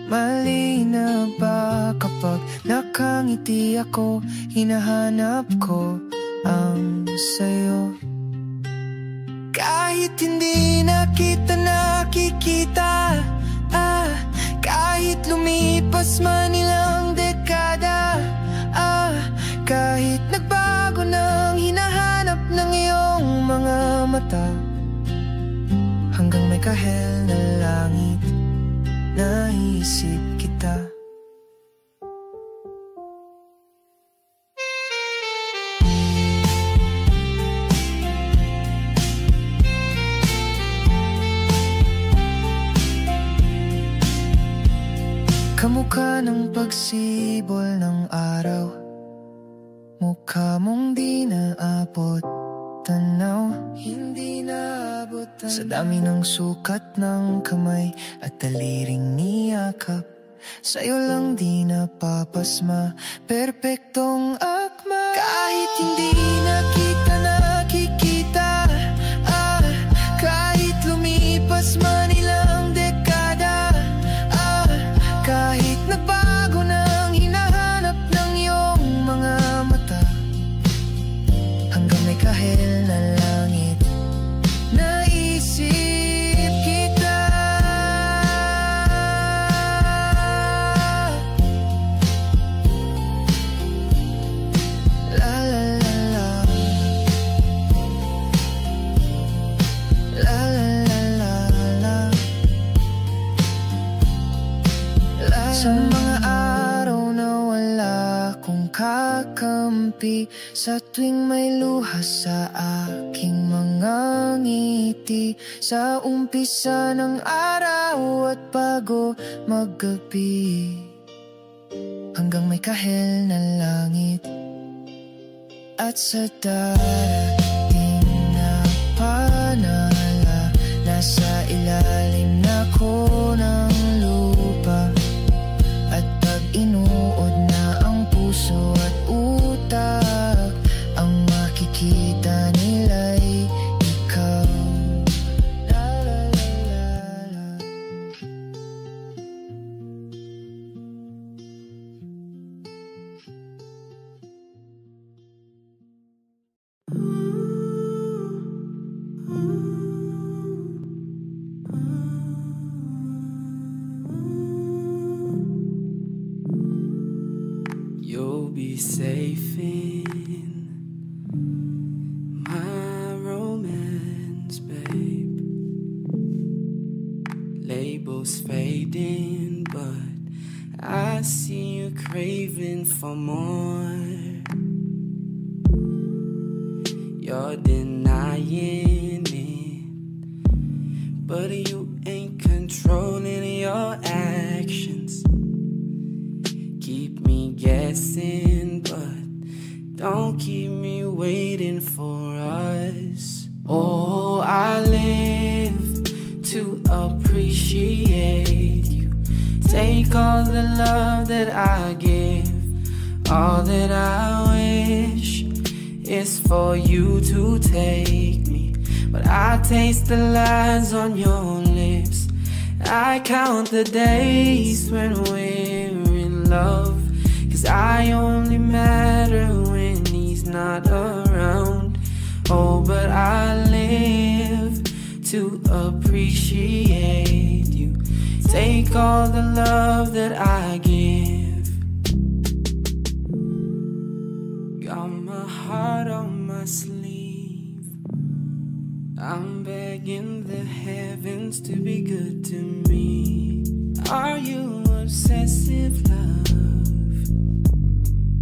D: Mali na ba kapag nakangiti ako, hinahanap ko ang sayo? Kahit hindi na kita nakikita, kahit lumipas man ilang dekada, kahit nagbago nang hinahanap ng iyong mga mata, hanggang may kahel na langit, naisip kita. Kamukha ng pagsibol ng araw, mukha mong di naabot tanaw, hindi naabot tanaw. Sa dami ng sukat ng kamay at daliring niyakap, sa'yo lang di napapasma, perpektong akma. Kahit hindi na kita nakikita, kahit lumipas man ilang dekada, kahit nagbago nang hinahanap ng iyong mga mata, hanggang may kahel na langit, naisip kita. La la la la, la la la la la. Sa mga araw na wala kong kakampi, sa tuwing may luha sa aking mga ngiti, sa umpisa ng araw at bago maggabi, hanggang may kahel na langit, at sa darating na panala, nasa ilalim na ko ng lupa, at pag inuod na ang puso at utak, ang makikita nila'y ikaw. La la la la la.
E: You'll be safe in my romance, babe. Labels fading, but I see you craving for more. You're denying it, but you ain't controlling your actions. Keep me guessing, but don't keep me waiting for us. Oh, I live to appreciate you. Take all the love that I give, all that I wish is for you to take me. But I taste the lies on your lips. I count the days when we're in love, 'cause I only matter when he's not around. Oh, but I live to appreciate you. Take all the love that I give. Got my heart on my sleeve. I'm begging the heavens to be good to me. Are you obsessive, love?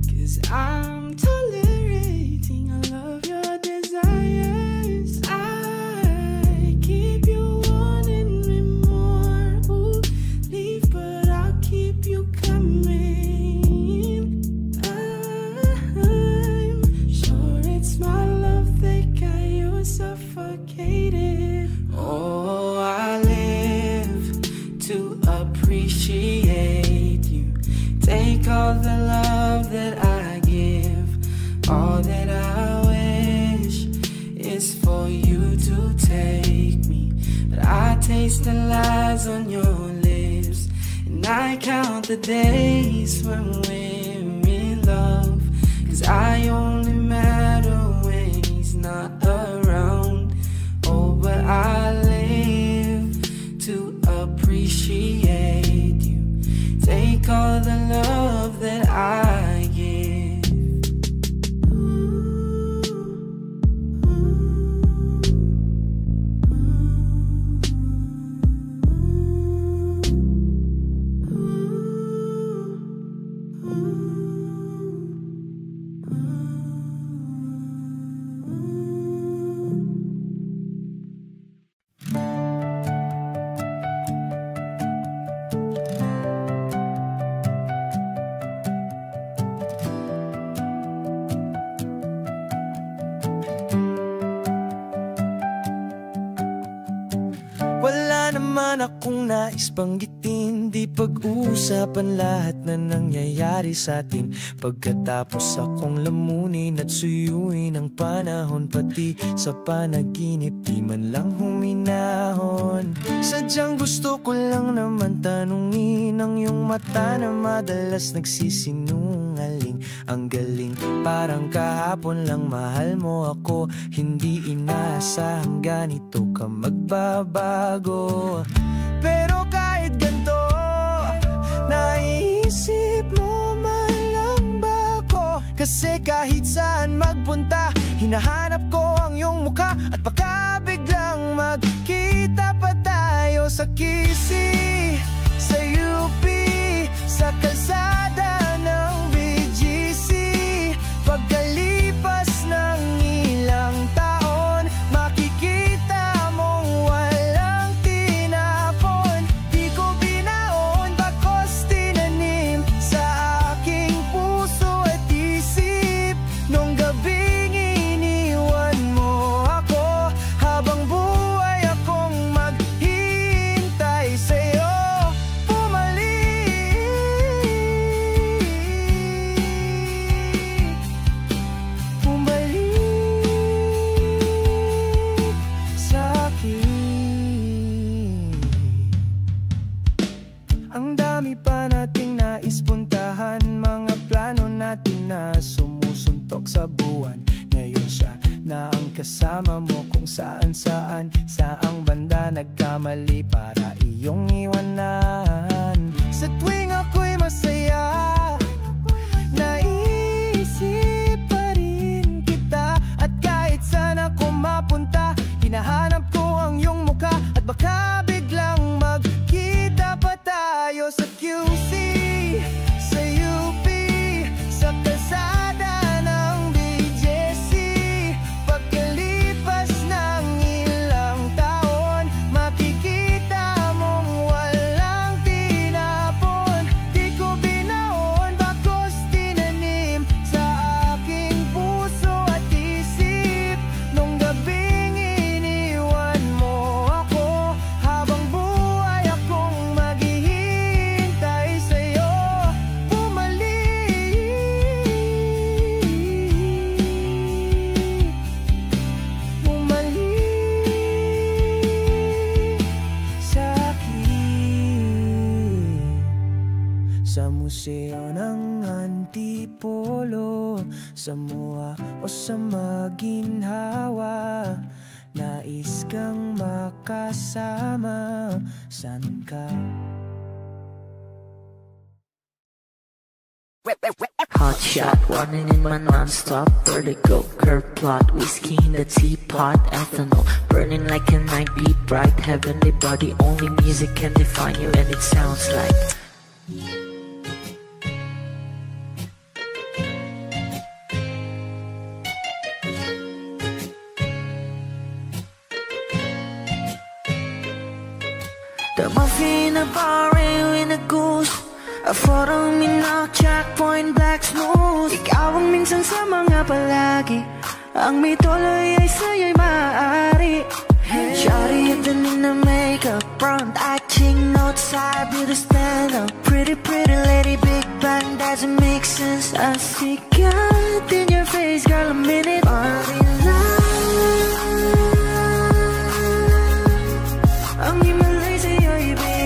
E: 'Cause I'm tolerating all of your desires. I keep you wanting me more. Ooh, leave, but I'll keep you coming. I'm sure it's my love that got you suffocated. Oh, I live to appreciate you. Take all the love that I give,
D: smiles on your lips, and I count the days when we're in love, 'cause I only matter when he's not around. Oh, but I live to appreciate you. Take all the love that I give.
B: Wala naman akong nais banggitin, di pag-usapan lahat na nangyayari sa atin. Pagkatapos akong lamunin at suyuin ang panahon, pati sa panaginip di man lang huminahon. Sadyang gusto ko lang naman tanungin ang iyong mata na madalas nagsisinungaling. Ang galing, parang kahapon lang mahal mo ako, hindi inaasahang ganito ka magbabago. Pero kahit ganito, naiisip mo man lang ba ako? Kasi kahit saan magpunta, hinahanap ko ang iyong mukha. At baka biglang magkita pa tayo sa QC, sa UP, sa kalsada ng BGC. Pagkalipas ng ilang taon, makikita mong walang tinapon. Di ko binaon, bakos tinanim sa aking puso at isip. Nung gabing iniwan mo ako, habang buhay akong maghihintay sa'yo. Ang dami pa nating nais puntahan, mga plano natin na sumusuntok sa buwan. Ngayon siya na ang kasama mo kung saan-saan, saang banda nagkamali para iyong iwanan. Sa tuwing ako'y masaya, naisip pa rin kita. At kahit saan ako mapunta, hinahanap ko ang iyong mukha. At baka biglang magkita pa tayo sa QC, sa UP, sa kalsada ng BGC. Pagkalipas ng ilang taon, makikita mong walang tinapon. Di ko binaon, bakos tinanim sa aking puso at isip. Nung gabing iniwan mo ako, habang buhay akong maghihintay sa'yo. Bumalik sa'kin. Sa museo ng Antipolo, sa MOA o sa Maginhawa, nais kang makasama. San ka?
G: Hot shot, running in my non-stop vertigo. Curve plot, whiskey in the teapot, ethanol burning like a night beat bright. Heavenly body, only music can define you, and it sounds like
B: the muffin, a bar, and a goose. A photo, minok, checkpoint, black smooth. Ikaw ang minsan sa mga palagi, ang may tuloy ay sa'yo'y maaari. Shawty, ito na makeup, front acting, outside, beauty stand up. Pretty, pretty lady, big bang, doesn't make sense. I see God in your face, girl, a minute. Party lang ang himalay sa'yo, ibig.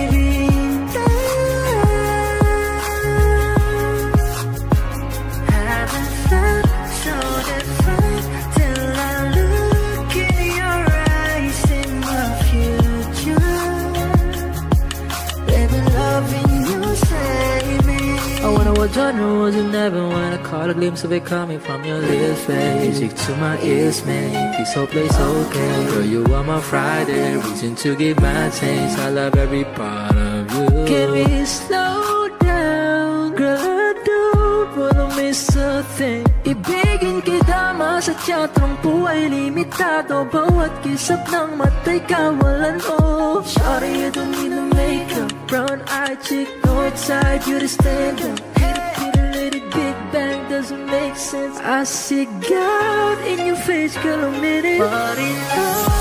G: wonder was it never when I caught a glimpse of it coming from your little face. Music to my ears, man, this whole place okay. Girl, you are my Friday, reason to give my taste. I love every part of you. Can we slow down, girl, I don't wanna miss a thing. Ibigin kita, masadya trangpo ay limitado. Bawat kisap ng mata'y kawalan, oh. Sorry, you don't need no makeup. Brown-eyed chick, no outside, you to stand up. Hit a little big bang, doesn't make sense. I see God in your face, girl, a minute. But enough.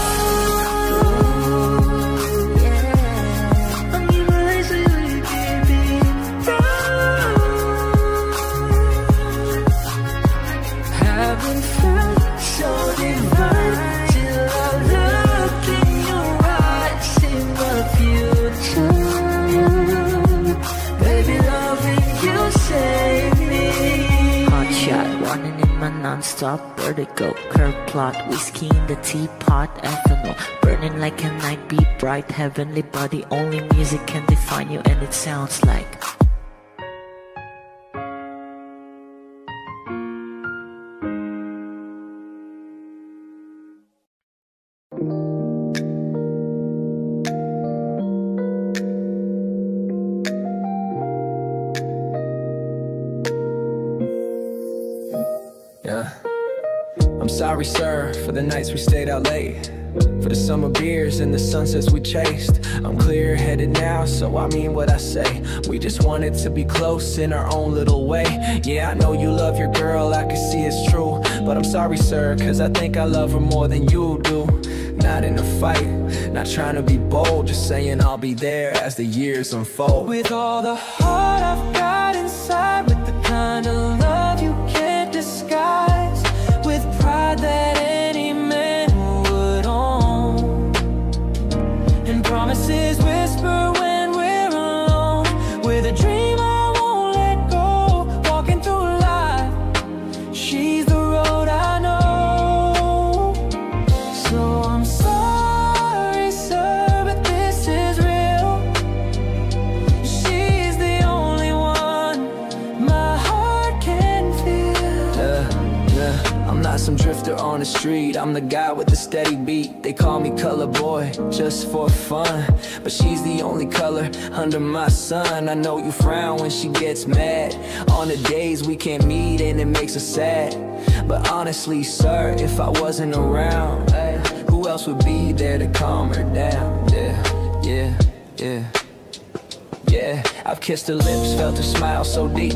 G: Haven't felt so divine till I look in your eyes, see my future. Baby, loving you save me. Hot shot, running in my non-stop vertigo. Curve plot, whiskey in the teapot, ethanol burning like a night, be bright, heavenly body. Only music can define you, and it sounds like.
A: I'm sorry, sir, for the nights we stayed out late, for the summer beers and the sunsets we chased. I'm clear-headed now, so I mean what I say. We just wanted to be close in our own little way. Yeah, I know you love your girl, I can see it's true. But I'm sorry, sir, cause I think I love her more than you do. Not in a fight, not trying to be bold, just saying I'll be there as the years unfold.
B: With all the heart I've got inside, with the kind of love you can't disguise, with pride that any man would own, and promises whisper when we're alone, with a dream I won't let go, walking through life, she's the road I know. So I'm sorry, sir, but this is real. She's the only one my heart can feel.
A: I'm not some drifter on the street, I'm the guy with the steady beat. They call me color boy, just for fun, but she's the only color under my sun. I know you frown when she gets mad, on the days we can't meet and it makes us sad. But honestly, sir, if I wasn't around, who else would be there to calm her down? Yeah, I've kissed her lips, felt her smile so deep.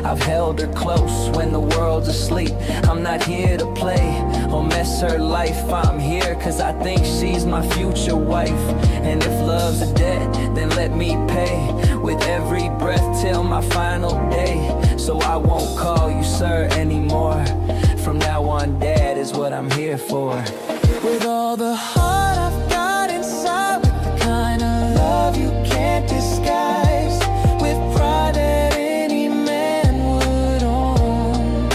A: I've held her close when the world's asleep. I'm not here to play or mess her life. I'm here cause I think she's my future wife. And if love's a debt, then let me pay, with every breath till my final day. So I won't call you sir anymore. From now on, dad is what I'm here for.
B: With all the heart I've got inside, with the kind of love you can't disguise, with pride that any man would own,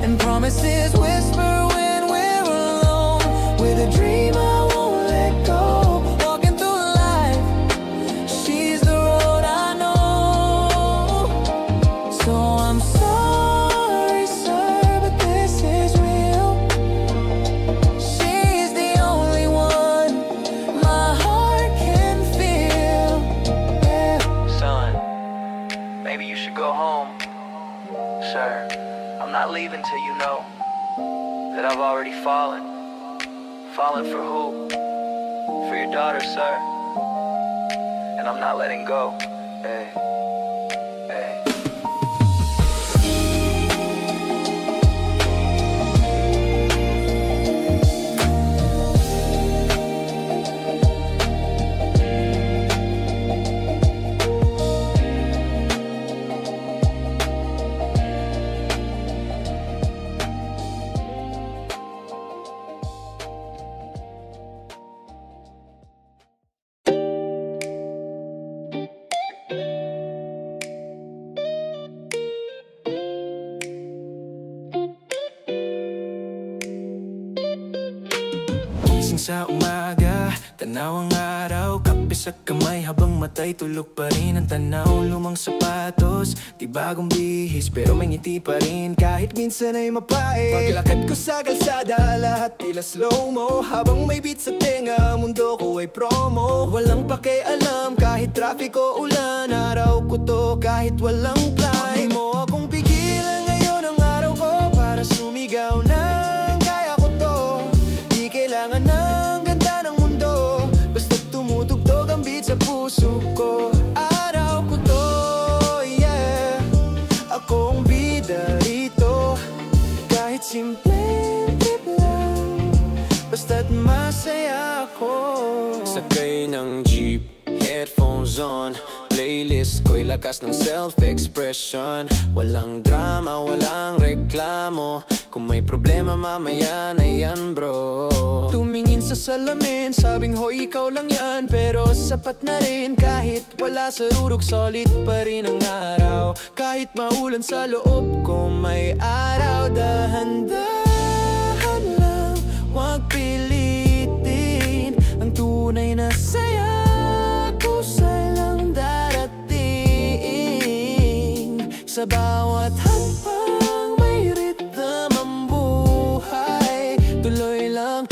B: and promises whisper when we're alone, with a dream I won't let go, walking through life, she's the road I know. So I'm sorry, sir, but this is real. She's the only one my heart can feel. Yeah.
A: Son, maybe you should go home. Sir, I'm not leaving till you know that I've already fallen. Fallen for who? For your daughter, sir. And I'm not letting go. Hey, hey.
D: Gising sa umaga, tanaw ang araw, kape sa kamay habang matay tulog pa rin ang tanaw. Lumang sapatos, di bagong bihis pero may ngiti pa rin kahit minsan ay mapait. Paglakad ko sa kalsada, lahat tila slow-mo habang may beat sa tenga, mundo ko ay promo. Walang pakialam kahit traffic o ulan, araw ko to kahit walang flight. Huwag mo akong pigilan ngayon ang araw ko para sumigaw ng kaya ko to. Di kailangan ng ganda ng mundo, basta tumutugtog ang beat sa puso ko. Araw ko to, yeah. Ako ang bida rito, kahit simpleng trip lang, basta't masaya ako. Sakay ng jeep, headphones on, playlist ko'y lakas ng self-expression. Walang drama, walang reklamo, kung may problema mamaya na yan bro. Tumingin sa salamin, sabing hoy ikaw lang yan, pero sapat na rin kahit wala sa rurok. Solid pa rin ang araw, kahit maulan sa loob ko may araw. Dahan-dahan lang, huwag pilitin ang tunay na saya. Sa bawat hakbang may rhythm ang buhay. Tuloy lang,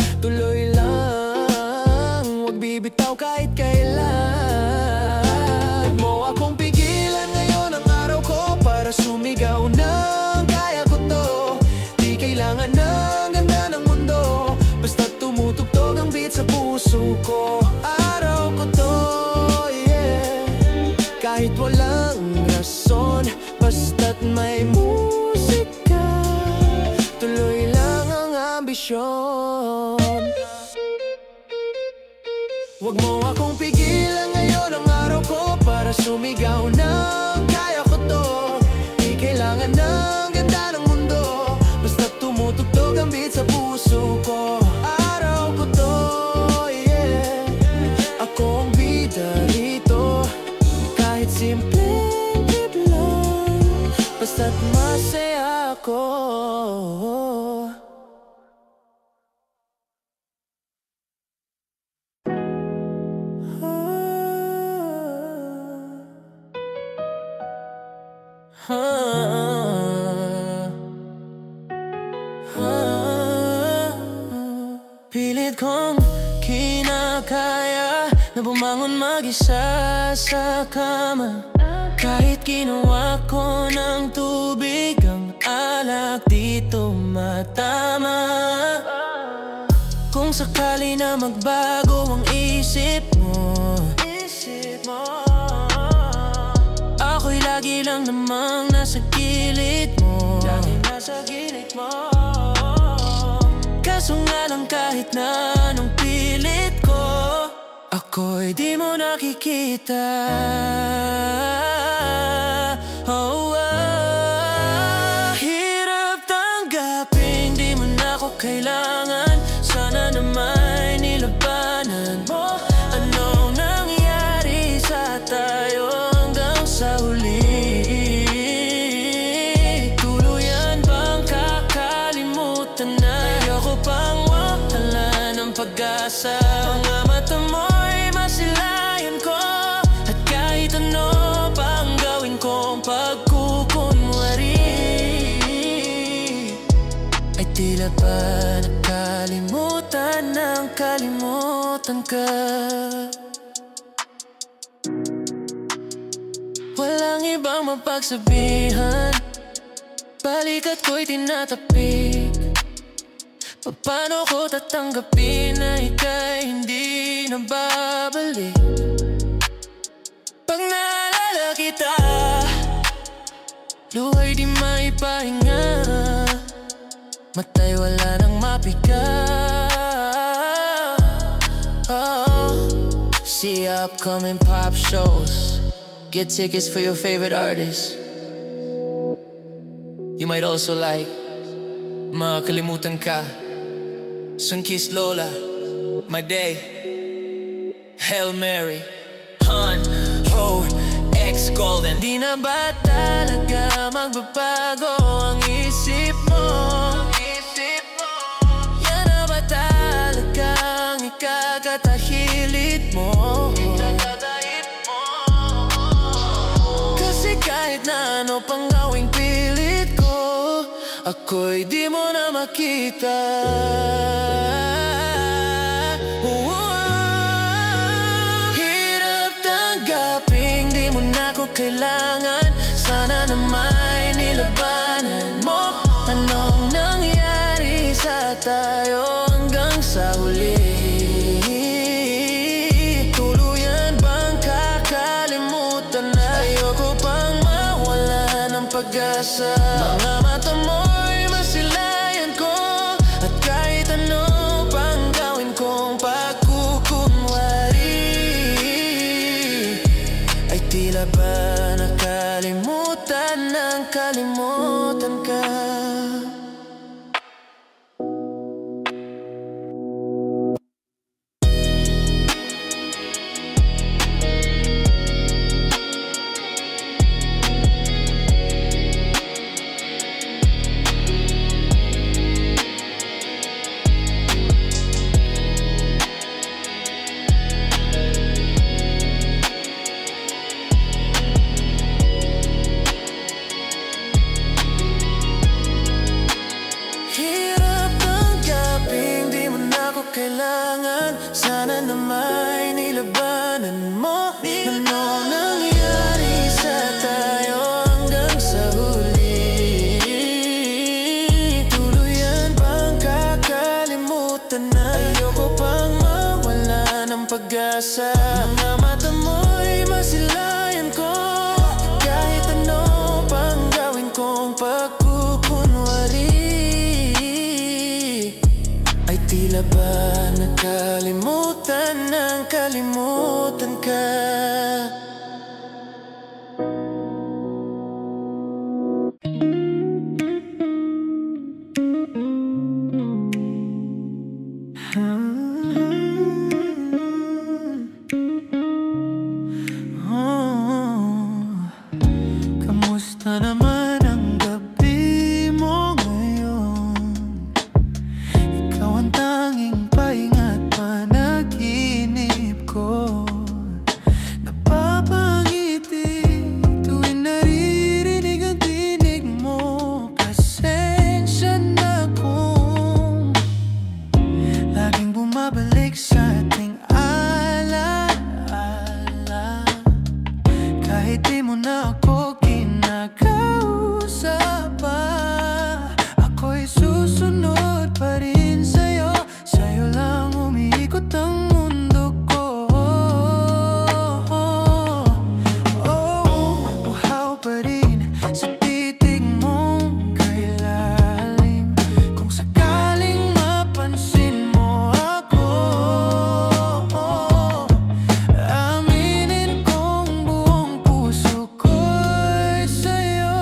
D: huwag bibitaw kahit kailan. Huwag mo akong pigilan ngayon ang araw ko para sumigaw ng kaya ko to. Di kailangan ng ganda ng mundo, basta tumutugtog ang beat sa puso ko. Araw ko to, yeah. Kahit walang rason, basta't may musika, tuloy lang ang ambisyon. Huwag mo akong pigilan ngayon ang araw ko para sumigaw ng kaya ko to. Di kailangan ng ganda ng mundo, basta't tumutugtog ang beat sa puso ko. Araw ko to, yeah. Ako ang bida rito, kahit simple basta't masaya ako. Pilit kong kinakaya na bumangon mag-isa sa kama, kahit ginawa ko ng tubig ang alak dito matama. Kung sakali na magbago ang isip mo, ako'y lagi lang namang nasa gilid mo. Kaso nga lang kahit na anong pilit ko, ako'y di mo nakikita. Hirap tanggapin, di mo na ako kailangan. Sana naman nilabanan mo. Anong nangyari sa tayo hanggang sa huli? Tuluyan bang kakalimutan na? Ayoko pang wala ng pag-asa. Mga mata mo'y masilayan ko, at kahit ano pang gawin kong pagkukunwari, ay tila ba nakalimutan ng kalimutan ka. Walang ibang mapagsabihan, balikat ko'y tinatapik. Paano ko tatanggapin na ika'y hindi na babalik? Pag naalala kita, luha'y di maipahinga, mata'y wala nang mapiga. See upcoming pop shows, get tickets for your favorite artists. You might also like Makalimutan Ka, Sun-Kissed Lola, My Day, Hail Mary, Han, Ho, X-Golden. Di na ba talaga magbabago ang isip mo? Yan na ba talaga ang ako'y di mo na makita. Hirap tanggaping di mo na ako kailangan. Sana na may nilabanan mo. Anong nangyari sa tayo hanggang sa huli? Tuluyan bang kakalimutan na ayoko pang mawala ng pag-asa? Mga mata mo'y masilayan ko, at kahit ano pang gawin kong pagkukunwari, ay tila ba nakalimutan ng kalimutan ka? Kailangan, sana na may nilabanan mo. Ano nangyari sa tayo hanggang sa huli? Tuluyan bang kakalimutan na ayoko pang mawala ng pag-asa? Mga mata mo'y masilayan ko, kahit ano pang gawin kong pagkukunwari, ay tila ba nakalimutan ng kalimutan ka? Kamusta naman ang gabi mo ngayon? Ikaw ang tanging pahinga at panaginip ko. Napapangiti tuwing naririnig ang tinig mo. Pasensya na kung laging bumabalik sa ating alaala. Kahit di mo na ako kinakausap pa, ako'y susunod pa rin sa'yo. Sa'yo lang umiikot ang mundo ko. Uhaw pa rin sa titig mong kailalim. Kung sakaling mapansin mo ako, aminin kong buong puso ko'y sa'yo.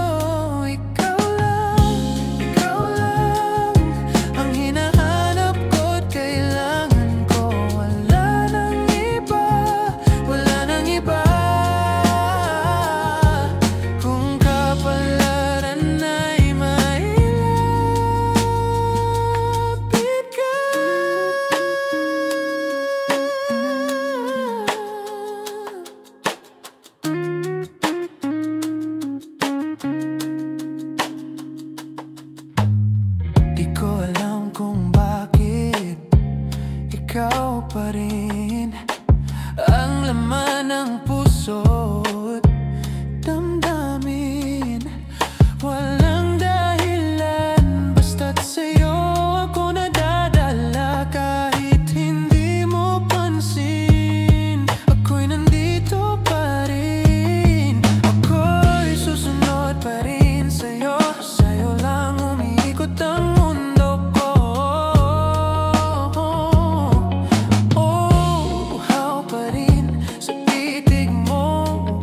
D: Ikaw lang ang hinahanap ko't kailangan ko. Wala nang iba, wala nang iba. Kung kapalaran ay mailapit ka, di ko alam kung bakit ikaw pa rin ang laman ng puso't damdamin. Walang dahilan, basta't sa'yo ako nadadala. Kahit hindi mo pansin, ako'y nandito pa rin. Ako'y susunod pa rin sa'yo. Sa'yo lang umiikot ang mundo ko. Uhaw pa rin sa titig mong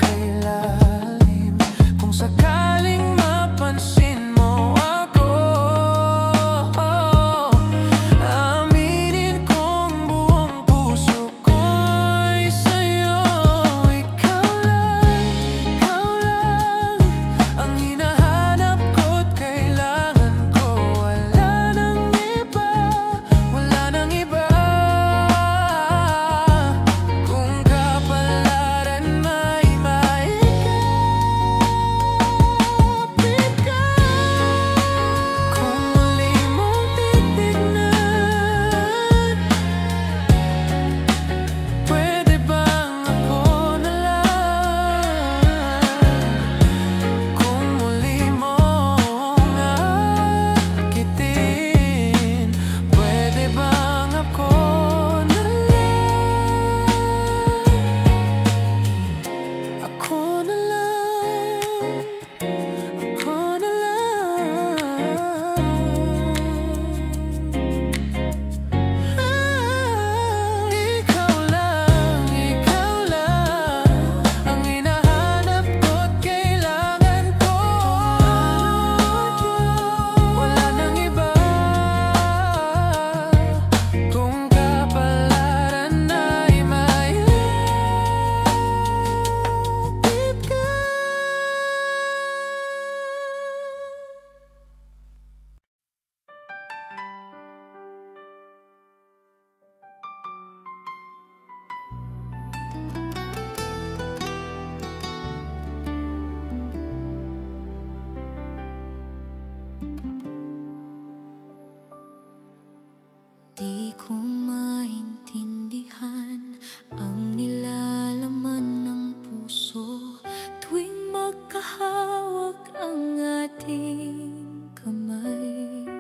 F: Di ko maintindihan ang nilalaman ng puso tuwing magkahawak ang ating kamay.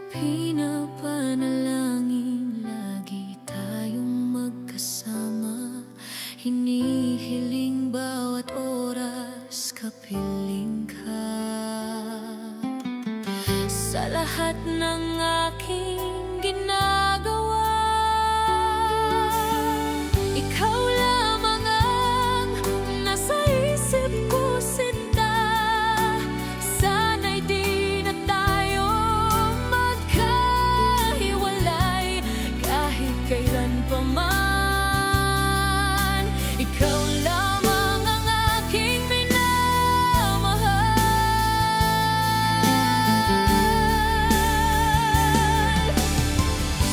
F: Pinapanalangin lagi tayong magkasama, hinihiling bawat oras kapiling ka. Sa lahat ng aking ginagawa, ikaw lamang ang nasa isip ko, sinta. Sana'y di na tayo magkahiwalay kahit kailan pa man. Ikaw lamang ang aking minamahal.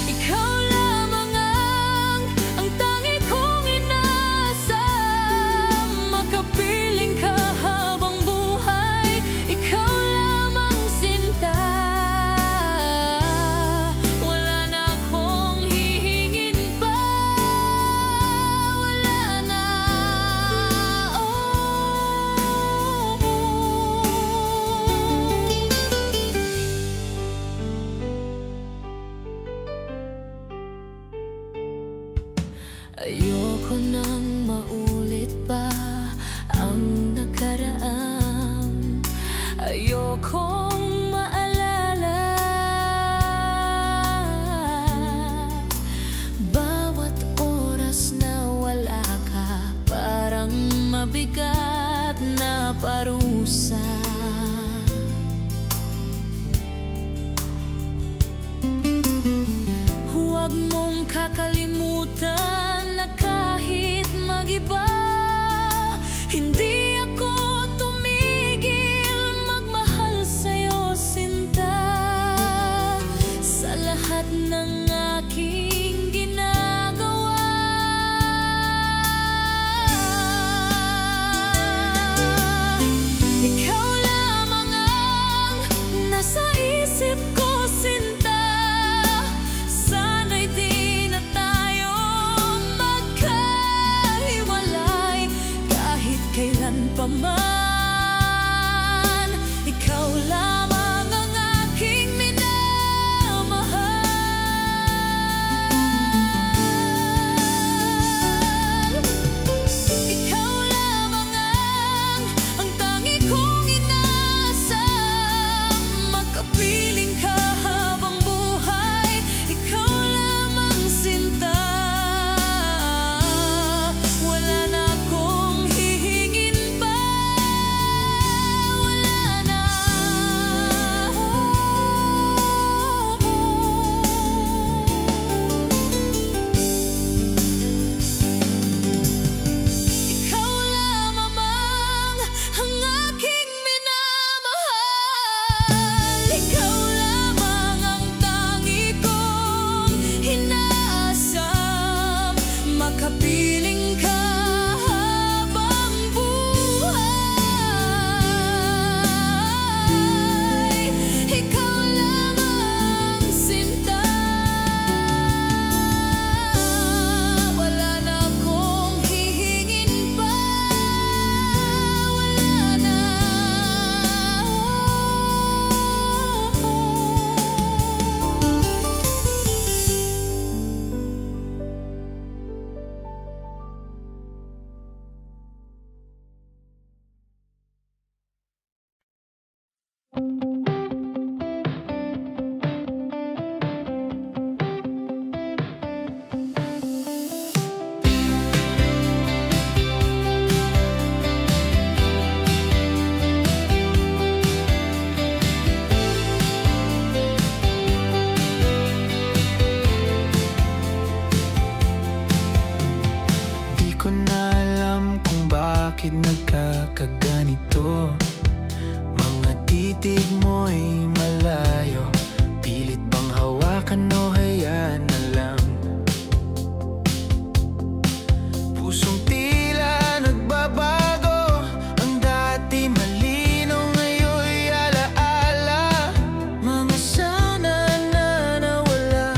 F: Ikaw lamang ang tangi kong inaasam, makapiling ka habang buhay. Ikaw lamang, sinta. Wala na akong hihingin pa, wala na. Ayoko nang maulit pa ang nakaraan. Ayokong maalala bawat oras na wala ka, parang mabigat na parusa. Huwag mong kakalimutan na kahit mag-iba, hindi ako tumigil magmahal sa'yo, sinta. Sa lahat ng aking ginagawa, ikaw lamang ang nasa isip ko, sinta. Sana'y di na tayo magkahiwalay kahit kailan pa man. Ikaw lamang ang aking minamahal. Ikaw lamang ang tangi kong inaasam, makapiling ka habang buhay. Ikaw lamang, sinta. Wala na akong hihingin pa, wala na. Ikaw lamang ang aking minamahal. Ikaw lamang ang tangi kong inaasam, makapiling ka habang buhay. Ikaw lamang, sinta. Wala na akong hihingin pa, wala na.
D: Di ko na alam kung bakit nagkakaganito. Mga titig mo'y malayo, pilit bang hawakan o hayaan na lang? Pusong tila nagbabago, ang dati malinaw ngayon'y alaala. Mga sana na nawala,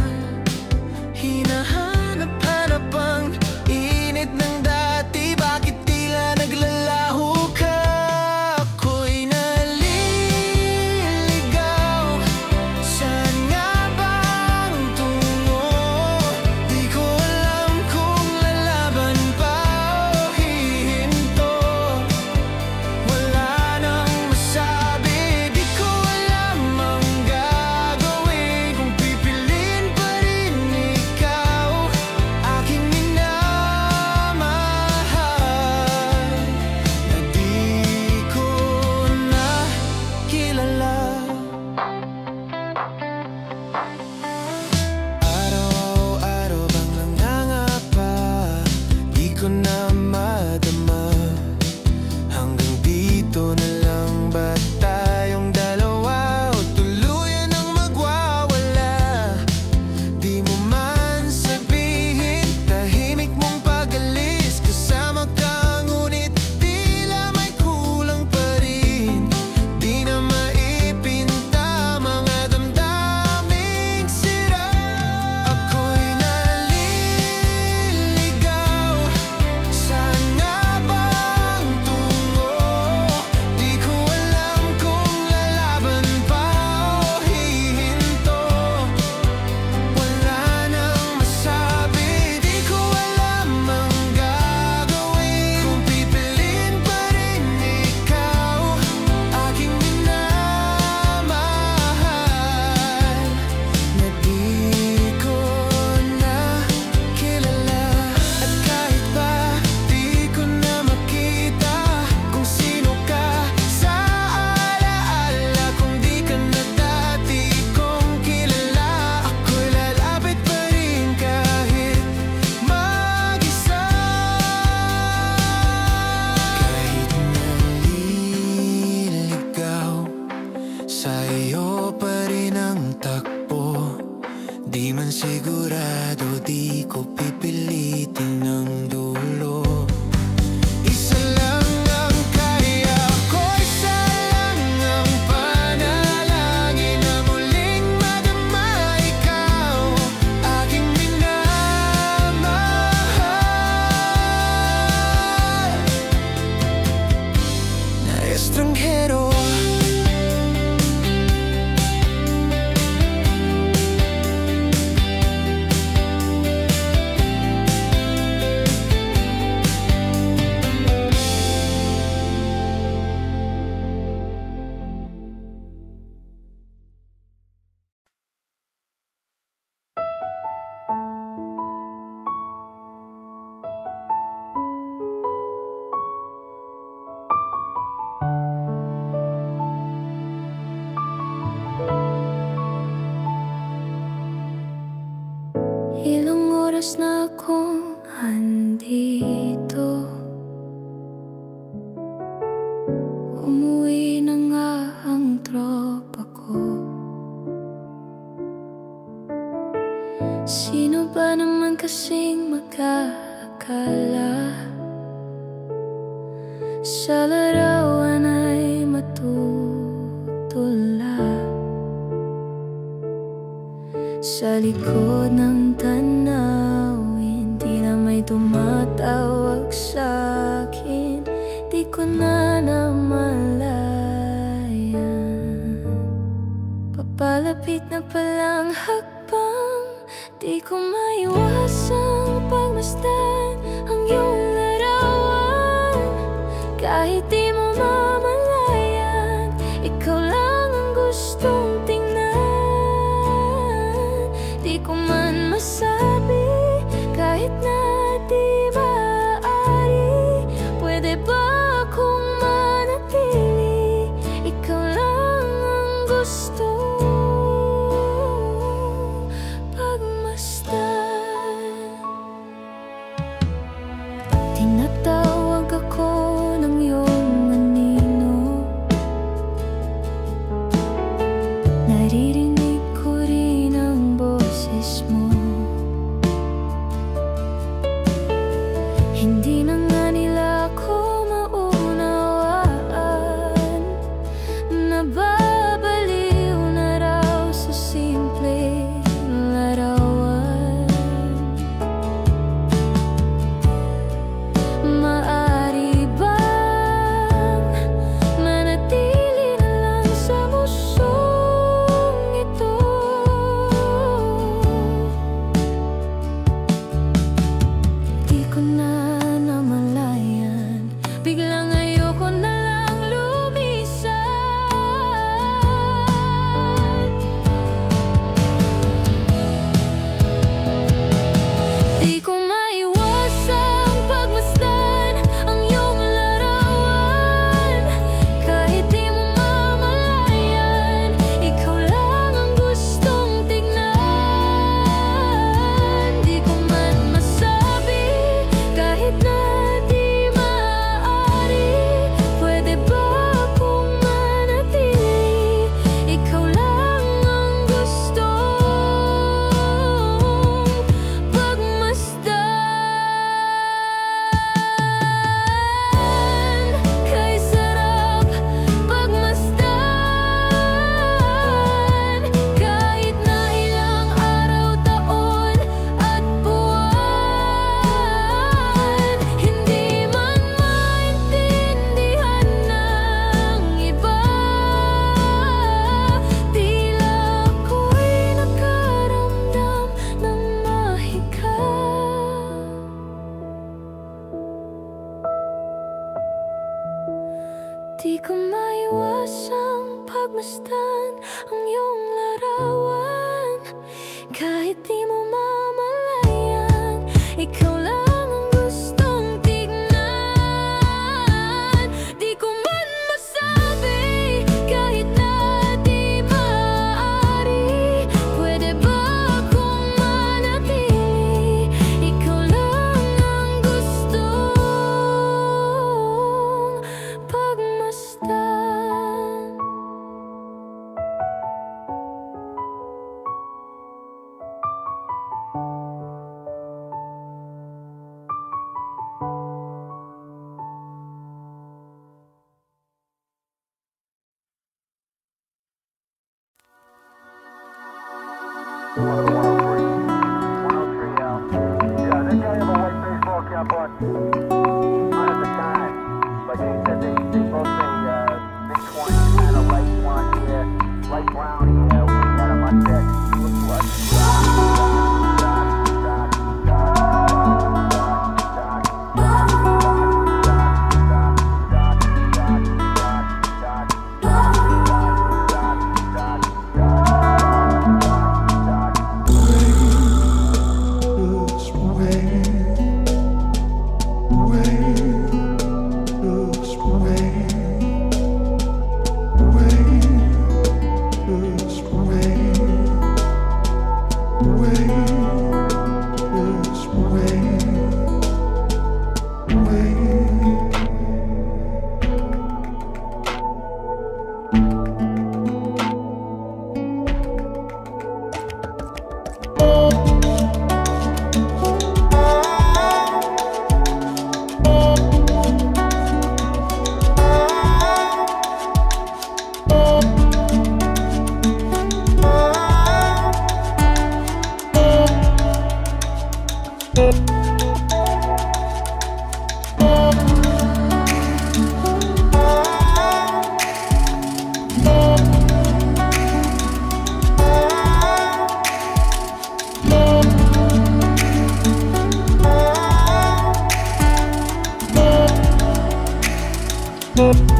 D: sigurado di ko pipilitin ng dulo. Isa lang ang kaya ko, isa lang ang panalangin na muling madama ikaw, aking minamahal na estranghero.
F: Ilang oras na akong andito, umuwi na nga ang tropa ko. Sino ba naman kasing mag-aakala sa larawan ay matutula sa likod ng tanawin? Di na may tumatawag sa'kin, di ko na namalayan. Papalapit na palang hakbang, di ko maiwasang pagmasdan ang iyong larawan. Kahit di mo mamalayan, ikaw lang ang gustong tingnan. Di ko man masabi, kahit na di maaari, pwede ba akong manatili? Ikaw lang ang gusto pagmasdan. Tinatawag ako ng iyong anino, naririnig ko rin ang boses mo. Hindi na nga nila ako maunawaan, nababaliw na raw sa simpleng larawan. Maari bang manatili na lang sa musong ito? Di ko na namalayan, biglang ayoko na lang lumisan. Di ko maiwasang pagmasdan ang iyong larawan. Kahit di mo mamalayan, ikaw lang ang gustong tignan. Di ko man masabi, kahit na di maaari, pwede ba akong manatili? Ikaw lang ang gustong pagmasdan. Kay sarap pagmasdan, kahit na ilang araw, taon at buwan. Hindi man maintindihan ng iba, tila ako'y nakaramdam ng mahika. Di ko maiwasang pagmasdan ang iyong larawan. Kahit di mo mamalayan, ikaw lang ang gustong tignan. Di ko man masabi, kahit na di maaari, pwede ba akong manatili? Ikaw lang ang gustong pagmasdan.
H: We'll be right back.